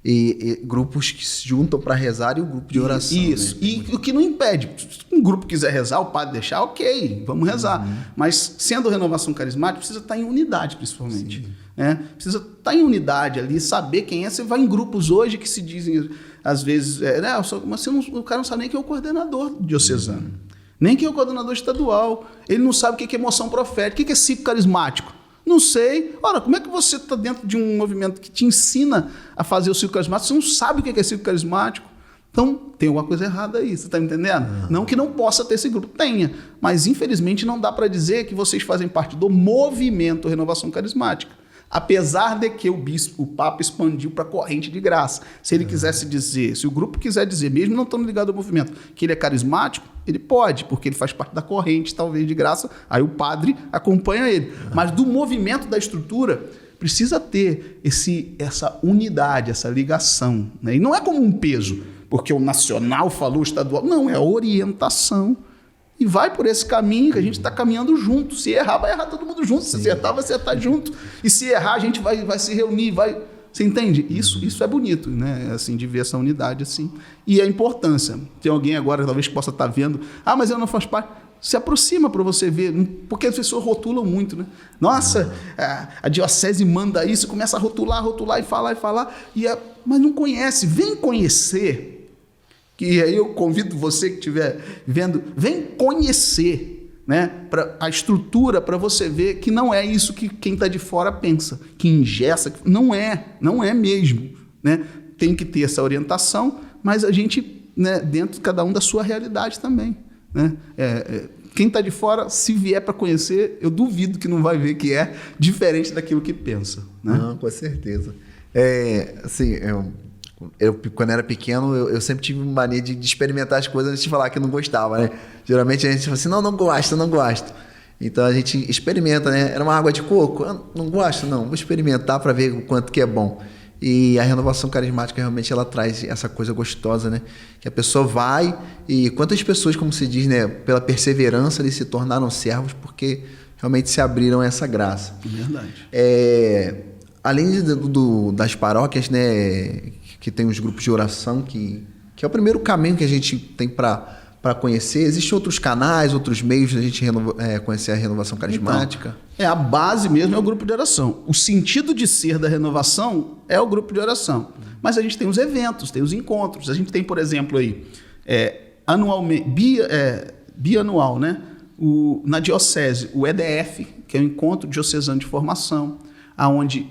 e grupos que se juntam para rezar e o grupo de oração. Isso, né? E o que não impede. Se um grupo quiser rezar, o padre deixar, ok, vamos rezar. Mas sendo renovação carismática, precisa estar em unidade, principalmente. Né? Precisa estar em unidade ali, saber quem é. Você vai em grupos hoje que se dizem, às vezes, mas o cara não sabe nem quem é o coordenador diocesano. Nem quem é o coordenador estadual. Ele não sabe o que é emoção profética, o que é ciclo carismático. Não sei. Ora, como é que você está dentro de um movimento que te ensina a fazer o ciclo carismático? Você não sabe o que é ciclo carismático? Então, tem alguma coisa errada aí, você está me entendendo? Não que não possa ter esse grupo, tenha. Mas, infelizmente, não dá para dizer que vocês fazem parte do movimento Renovação Carismática. Apesar de que o Papa expandiu para a corrente de graça. Se ele quisesse dizer, se o grupo quiser dizer, mesmo não estando ligado ao movimento, que ele é carismático, ele pode, porque ele faz parte da corrente, talvez, de graça, aí o padre acompanha ele. Mas do movimento da estrutura, precisa ter essa unidade, essa ligação. Né? E não é como um peso, porque o nacional falou, o estadual. Não, é orientação. E vai por esse caminho que a gente está caminhando junto. Se errar, vai errar todo mundo junto. Se acertar, vai acertar junto. E se errar, a gente vai se reunir, vai... Você entende? Isso é bonito, né? Assim, de ver essa unidade assim. E a importância. Tem alguém agora, talvez, que possa estar vendo. Mas eu não faço parte. Se aproxima para você ver, porque as pessoas rotulam muito, né? Nossa, a diocese manda isso, começa a rotular e falar, mas não conhece. Vem conhecer, que aí eu convido você que estiver vendo, vem conhecer, né? A estrutura, para você ver que não é isso que quem está de fora pensa, que engessa, não é mesmo, né? Tem que ter essa orientação, mas a gente, né, dentro de cada um da sua realidade também, né? Quem está de fora, se vier para conhecer, eu duvido que não vai ver que é diferente daquilo que pensa, né? Não, com certeza. Assim, eu quando era pequeno, eu sempre tive mania de experimentar as coisas antes de falar que não gostava, né? Geralmente a gente fala assim, não gosto. Então a gente experimenta, né? Era uma água de coco, não gosto, não, vou experimentar para ver o quanto que é bom. E a renovação carismática realmente ela traz essa coisa gostosa, né? Que a pessoa vai e quantas pessoas, como se diz, né? Pela perseverança eles se tornaram servos porque realmente se abriram a essa graça. Verdade. Além das paróquias, né? Que tem os grupos de oração, que é o primeiro caminho que a gente tem para conhecer. Existem outros canais, outros meios de a gente conhecer a renovação carismática? Então, a base mesmo é o grupo de oração. O sentido de ser da renovação é o grupo de oração. Mas a gente tem os eventos, tem os encontros. A gente tem, por exemplo, aí, anualmente, bianual, né? Na diocese, o EDF, que é o Encontro Diocesano de Formação, aonde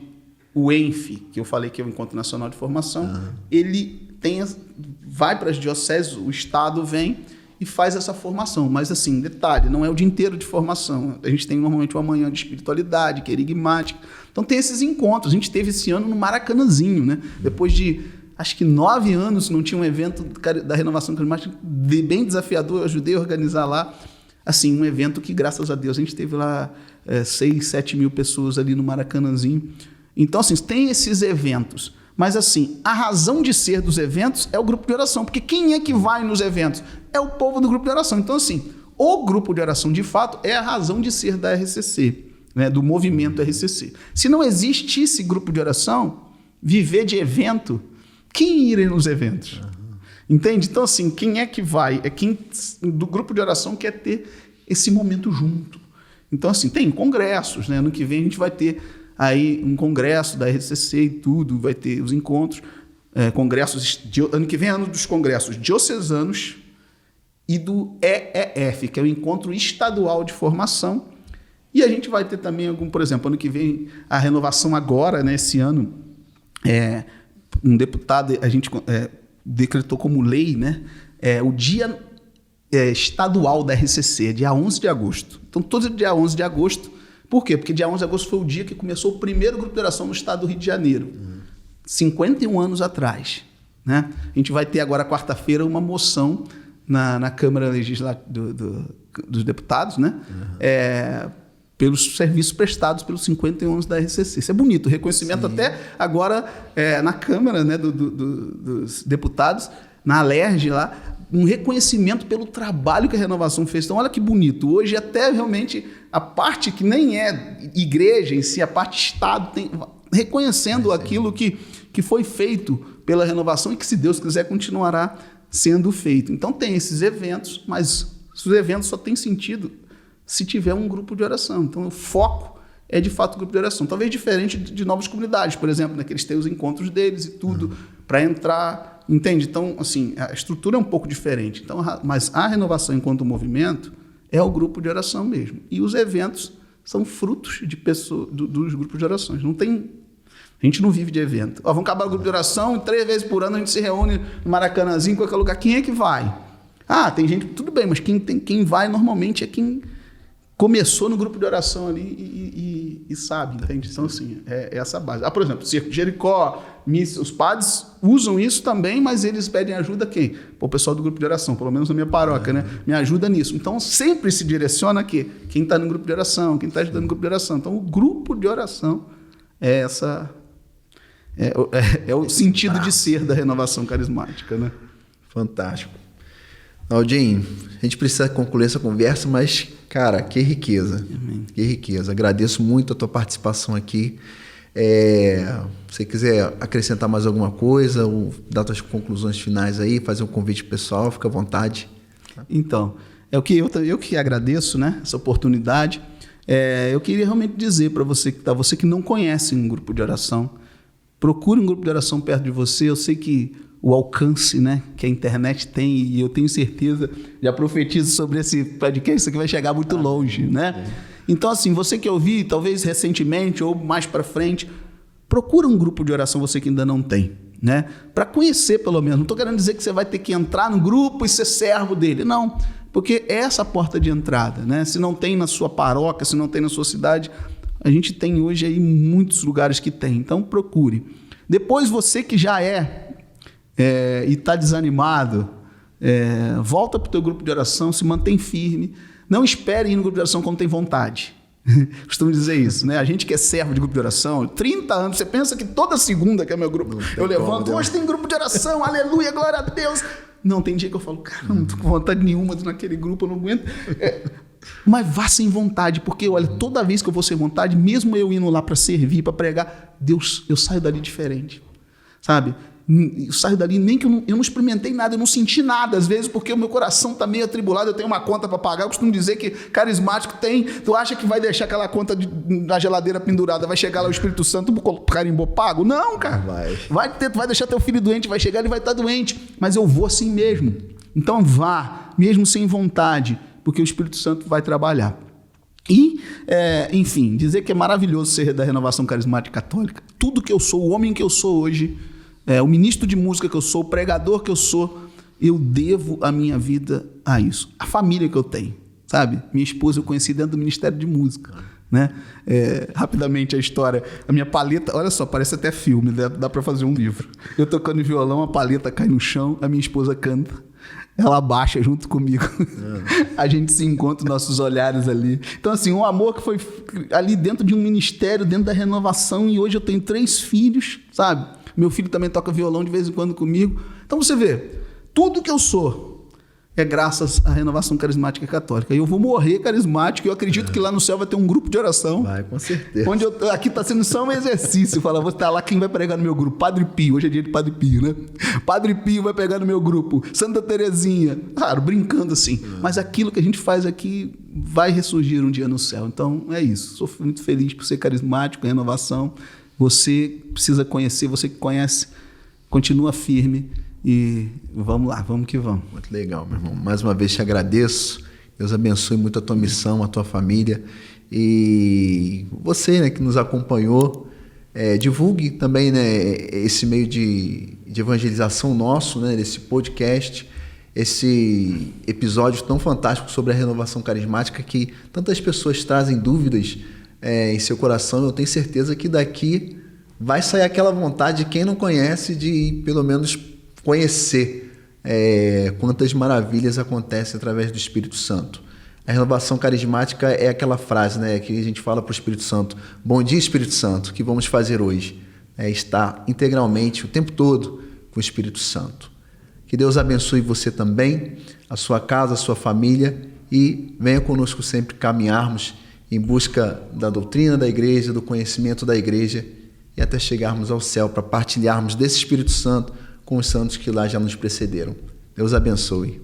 o ENF, que eu falei que é o Encontro Nacional de Formação, ele vai para as dioceses, o Estado vem e faz essa formação. Mas, assim, detalhe, não é o dia inteiro de formação. A gente tem normalmente uma manhã de espiritualidade, querigmática. Então tem esses encontros. A gente teve esse ano no Maracanãzinho, né? Depois de, acho que 9 anos, não tinha um evento da renovação carismática bem desafiador. Eu ajudei a organizar lá. Assim, um evento que, graças a Deus, a gente teve lá 6, 7 mil pessoas ali no Maracanãzinho. Então, assim, tem esses eventos. Mas, assim, a razão de ser dos eventos é o grupo de oração. Porque quem é que vai nos eventos? É o povo do grupo de oração. Então, assim, o grupo de oração, de fato, é a razão de ser da RCC, né, do movimento RCC. Se não existisse grupo de oração, viver de evento, quem iria nos eventos? Entende? Então, assim, quem é que vai? É quem do grupo de oração quer ter esse momento junto. Então, assim, tem congressos, né? Ano que vem a gente vai ter aí um congresso da RCC e tudo, vai ter os encontros, congressos, ano que vem é ano dos congressos diocesanos e do EEF, que é o Encontro Estadual de Formação, e a gente vai ter também por exemplo, ano que vem a renovação agora, né, esse ano, um deputado, a gente decretou como lei, né, o dia estadual da RCC, dia 11 de agosto. Então, todo dia 11 de agosto. Por quê? Porque dia 11 de agosto foi o dia que começou o primeiro grupo de oração no estado do Rio de Janeiro. 51 anos atrás. Né? A gente vai ter agora, quarta-feira, uma moção na Câmara Legislativa dos Deputados, né? Pelos serviços prestados pelos 51 anos da RCC. Isso é bonito. O reconhecimento até agora na Câmara, né, dos Deputados, na Alerj lá, um reconhecimento pelo trabalho que a renovação fez. Então, olha que bonito. Hoje, até realmente, a parte que nem é igreja em si, a parte Estado, reconhecendo aquilo que foi feito pela renovação e que, se Deus quiser, continuará sendo feito. Então, tem esses eventos, mas os eventos só têm sentido se tiver um grupo de oração. Então, o foco é, de fato, o grupo de oração. Talvez diferente de novas comunidades, por exemplo, né, que eles têm os encontros deles e tudo, para entrar... Entende? Então, assim, a estrutura é um pouco diferente. Então, mas a renovação enquanto movimento é o grupo de oração mesmo. E os eventos são frutos de pessoas, dos grupos de orações. Não tem... A gente não vive de evento. Vamos acabar o grupo de oração e 3 vezes por ano a gente se reúne no Maracanãzinho, em qualquer lugar. Quem é que vai? Tem gente... Tudo bem, mas quem vai normalmente é quem começou no grupo de oração ali e sabe, entende? Então, assim, é essa base. Por exemplo, Circo de Jericó, missa, os padres usam isso também, mas eles pedem ajuda a quem? O pessoal do grupo de oração, pelo menos na minha paróquia, né? Me ajuda nisso. Então, sempre se direciona a quê? Quem está no grupo de oração, quem está ajudando no grupo de oração. Então, o grupo de oração é o sentido de ser da renovação carismática, né? Fantástico. Aldinho, a gente precisa concluir essa conversa, mas, cara, que riqueza. Amém. Que riqueza. Agradeço muito a tua participação aqui. Se você quiser acrescentar mais alguma coisa ou dar suas conclusões finais aí, fazer um convite pessoal, fica à vontade. Então, Eu que agradeço, né, essa oportunidade. Eu queria realmente dizer para você que não conhece um grupo de oração, procure um grupo de oração perto de você. Eu sei que o alcance, né, que a internet tem, e eu tenho certeza, já profetizo sobre esse podcast, isso aqui vai chegar muito longe, né? Então, assim, você que ouviu, talvez recentemente ou mais para frente, procura um grupo de oração, você que ainda não tem, né? Para conhecer, pelo menos. Não estou querendo dizer que você vai ter que entrar no grupo e ser servo dele, não. Porque é essa a porta de entrada, né? Se não tem na sua paróquia, se não tem na sua cidade, a gente tem hoje aí muitos lugares que tem. Então, procure. Depois, você que já e está desanimado, volta para o teu grupo de oração, se mantém firme. Não espere ir no grupo de oração quando tem vontade. Costumo dizer isso, né? A gente que é servo de grupo de oração, 30 anos, você pensa que toda segunda que é meu grupo, eu levanto, hoje tem grupo de oração, aleluia, glória a Deus. Não, tem dia que eu falo, cara, não tô com vontade nenhuma de naquele grupo, eu não aguento. Mas vá sem vontade, porque olha, toda vez que eu vou sem vontade, mesmo eu indo lá para servir, para pregar, Deus, eu saio dali diferente, sabe? Eu saio dali, nem que eu não experimentei nada, eu não senti nada, às vezes, porque o meu coração está meio atribulado, eu tenho uma conta para pagar. Eu costumo dizer que carismático tem, tu acha que vai deixar aquela conta na geladeira pendurada, vai chegar lá o Espírito Santo, carimbou pago? Não, cara. Tu vai deixar teu filho doente, vai chegar, ele vai estar doente, mas eu vou assim mesmo. Então vá, mesmo sem vontade, porque o Espírito Santo vai trabalhar. E, enfim, dizer que é maravilhoso ser da Renovação Carismática Católica. Tudo que eu sou, o homem que eu sou hoje, o ministro de música que eu sou, o pregador que eu sou, eu devo a minha vida a isso. A família que eu tenho, sabe? Minha esposa eu conheci dentro do Ministério de Música, né? Rapidamente a história. A minha paleta, olha só, parece até filme, dá para fazer um livro. Eu tocando violão, a paleta cai no chão, a minha esposa canta, ela baixa junto comigo. A gente se encontra, nossos olhares ali. Então, assim, um amor que foi ali dentro de um ministério, dentro da renovação, e hoje eu tenho 3 filhos, sabe? Meu filho também toca violão de vez em quando comigo. Então você vê, tudo que eu sou é graças à Renovação Carismática Católica. E eu vou morrer carismático, e eu acredito que lá no céu vai ter um grupo de oração. Vai, com certeza. Aqui está sendo só um exercício. Fala, vou estar lá, quem vai pregar no meu grupo? Padre Pio, hoje é dia de Padre Pio, né? Padre Pio vai pregar no meu grupo. Santa Terezinha. Claro, brincando assim. Mas aquilo que a gente faz aqui vai ressurgir um dia no céu. Então é isso. Sou muito feliz por ser carismático, renovação. Você precisa conhecer, você que conhece, continua firme e vamos lá, vamos que vamos. Muito legal, meu irmão. Mais uma vez te agradeço. Deus abençoe muito a tua missão, a tua família. E você, né, que nos acompanhou, divulgue também, né, esse meio de evangelização nosso, né, desse podcast, esse episódio tão fantástico sobre a renovação carismática, que tantas pessoas trazem dúvidas em seu coração. Eu tenho certeza que daqui vai sair aquela vontade de quem não conhece de pelo menos conhecer quantas maravilhas acontecem através do Espírito Santo. A renovação carismática é aquela frase, né, que a gente fala para o Espírito Santo: bom dia, Espírito Santo, o que vamos fazer hoje? Estar integralmente o tempo todo com o Espírito Santo. Que Deus abençoe você também, a sua casa, a sua família, e venha conosco sempre caminharmos em busca da doutrina da igreja, do conhecimento da igreja, e até chegarmos ao céu para partilharmos desse Espírito Santo com os santos que lá já nos precederam. Deus abençoe.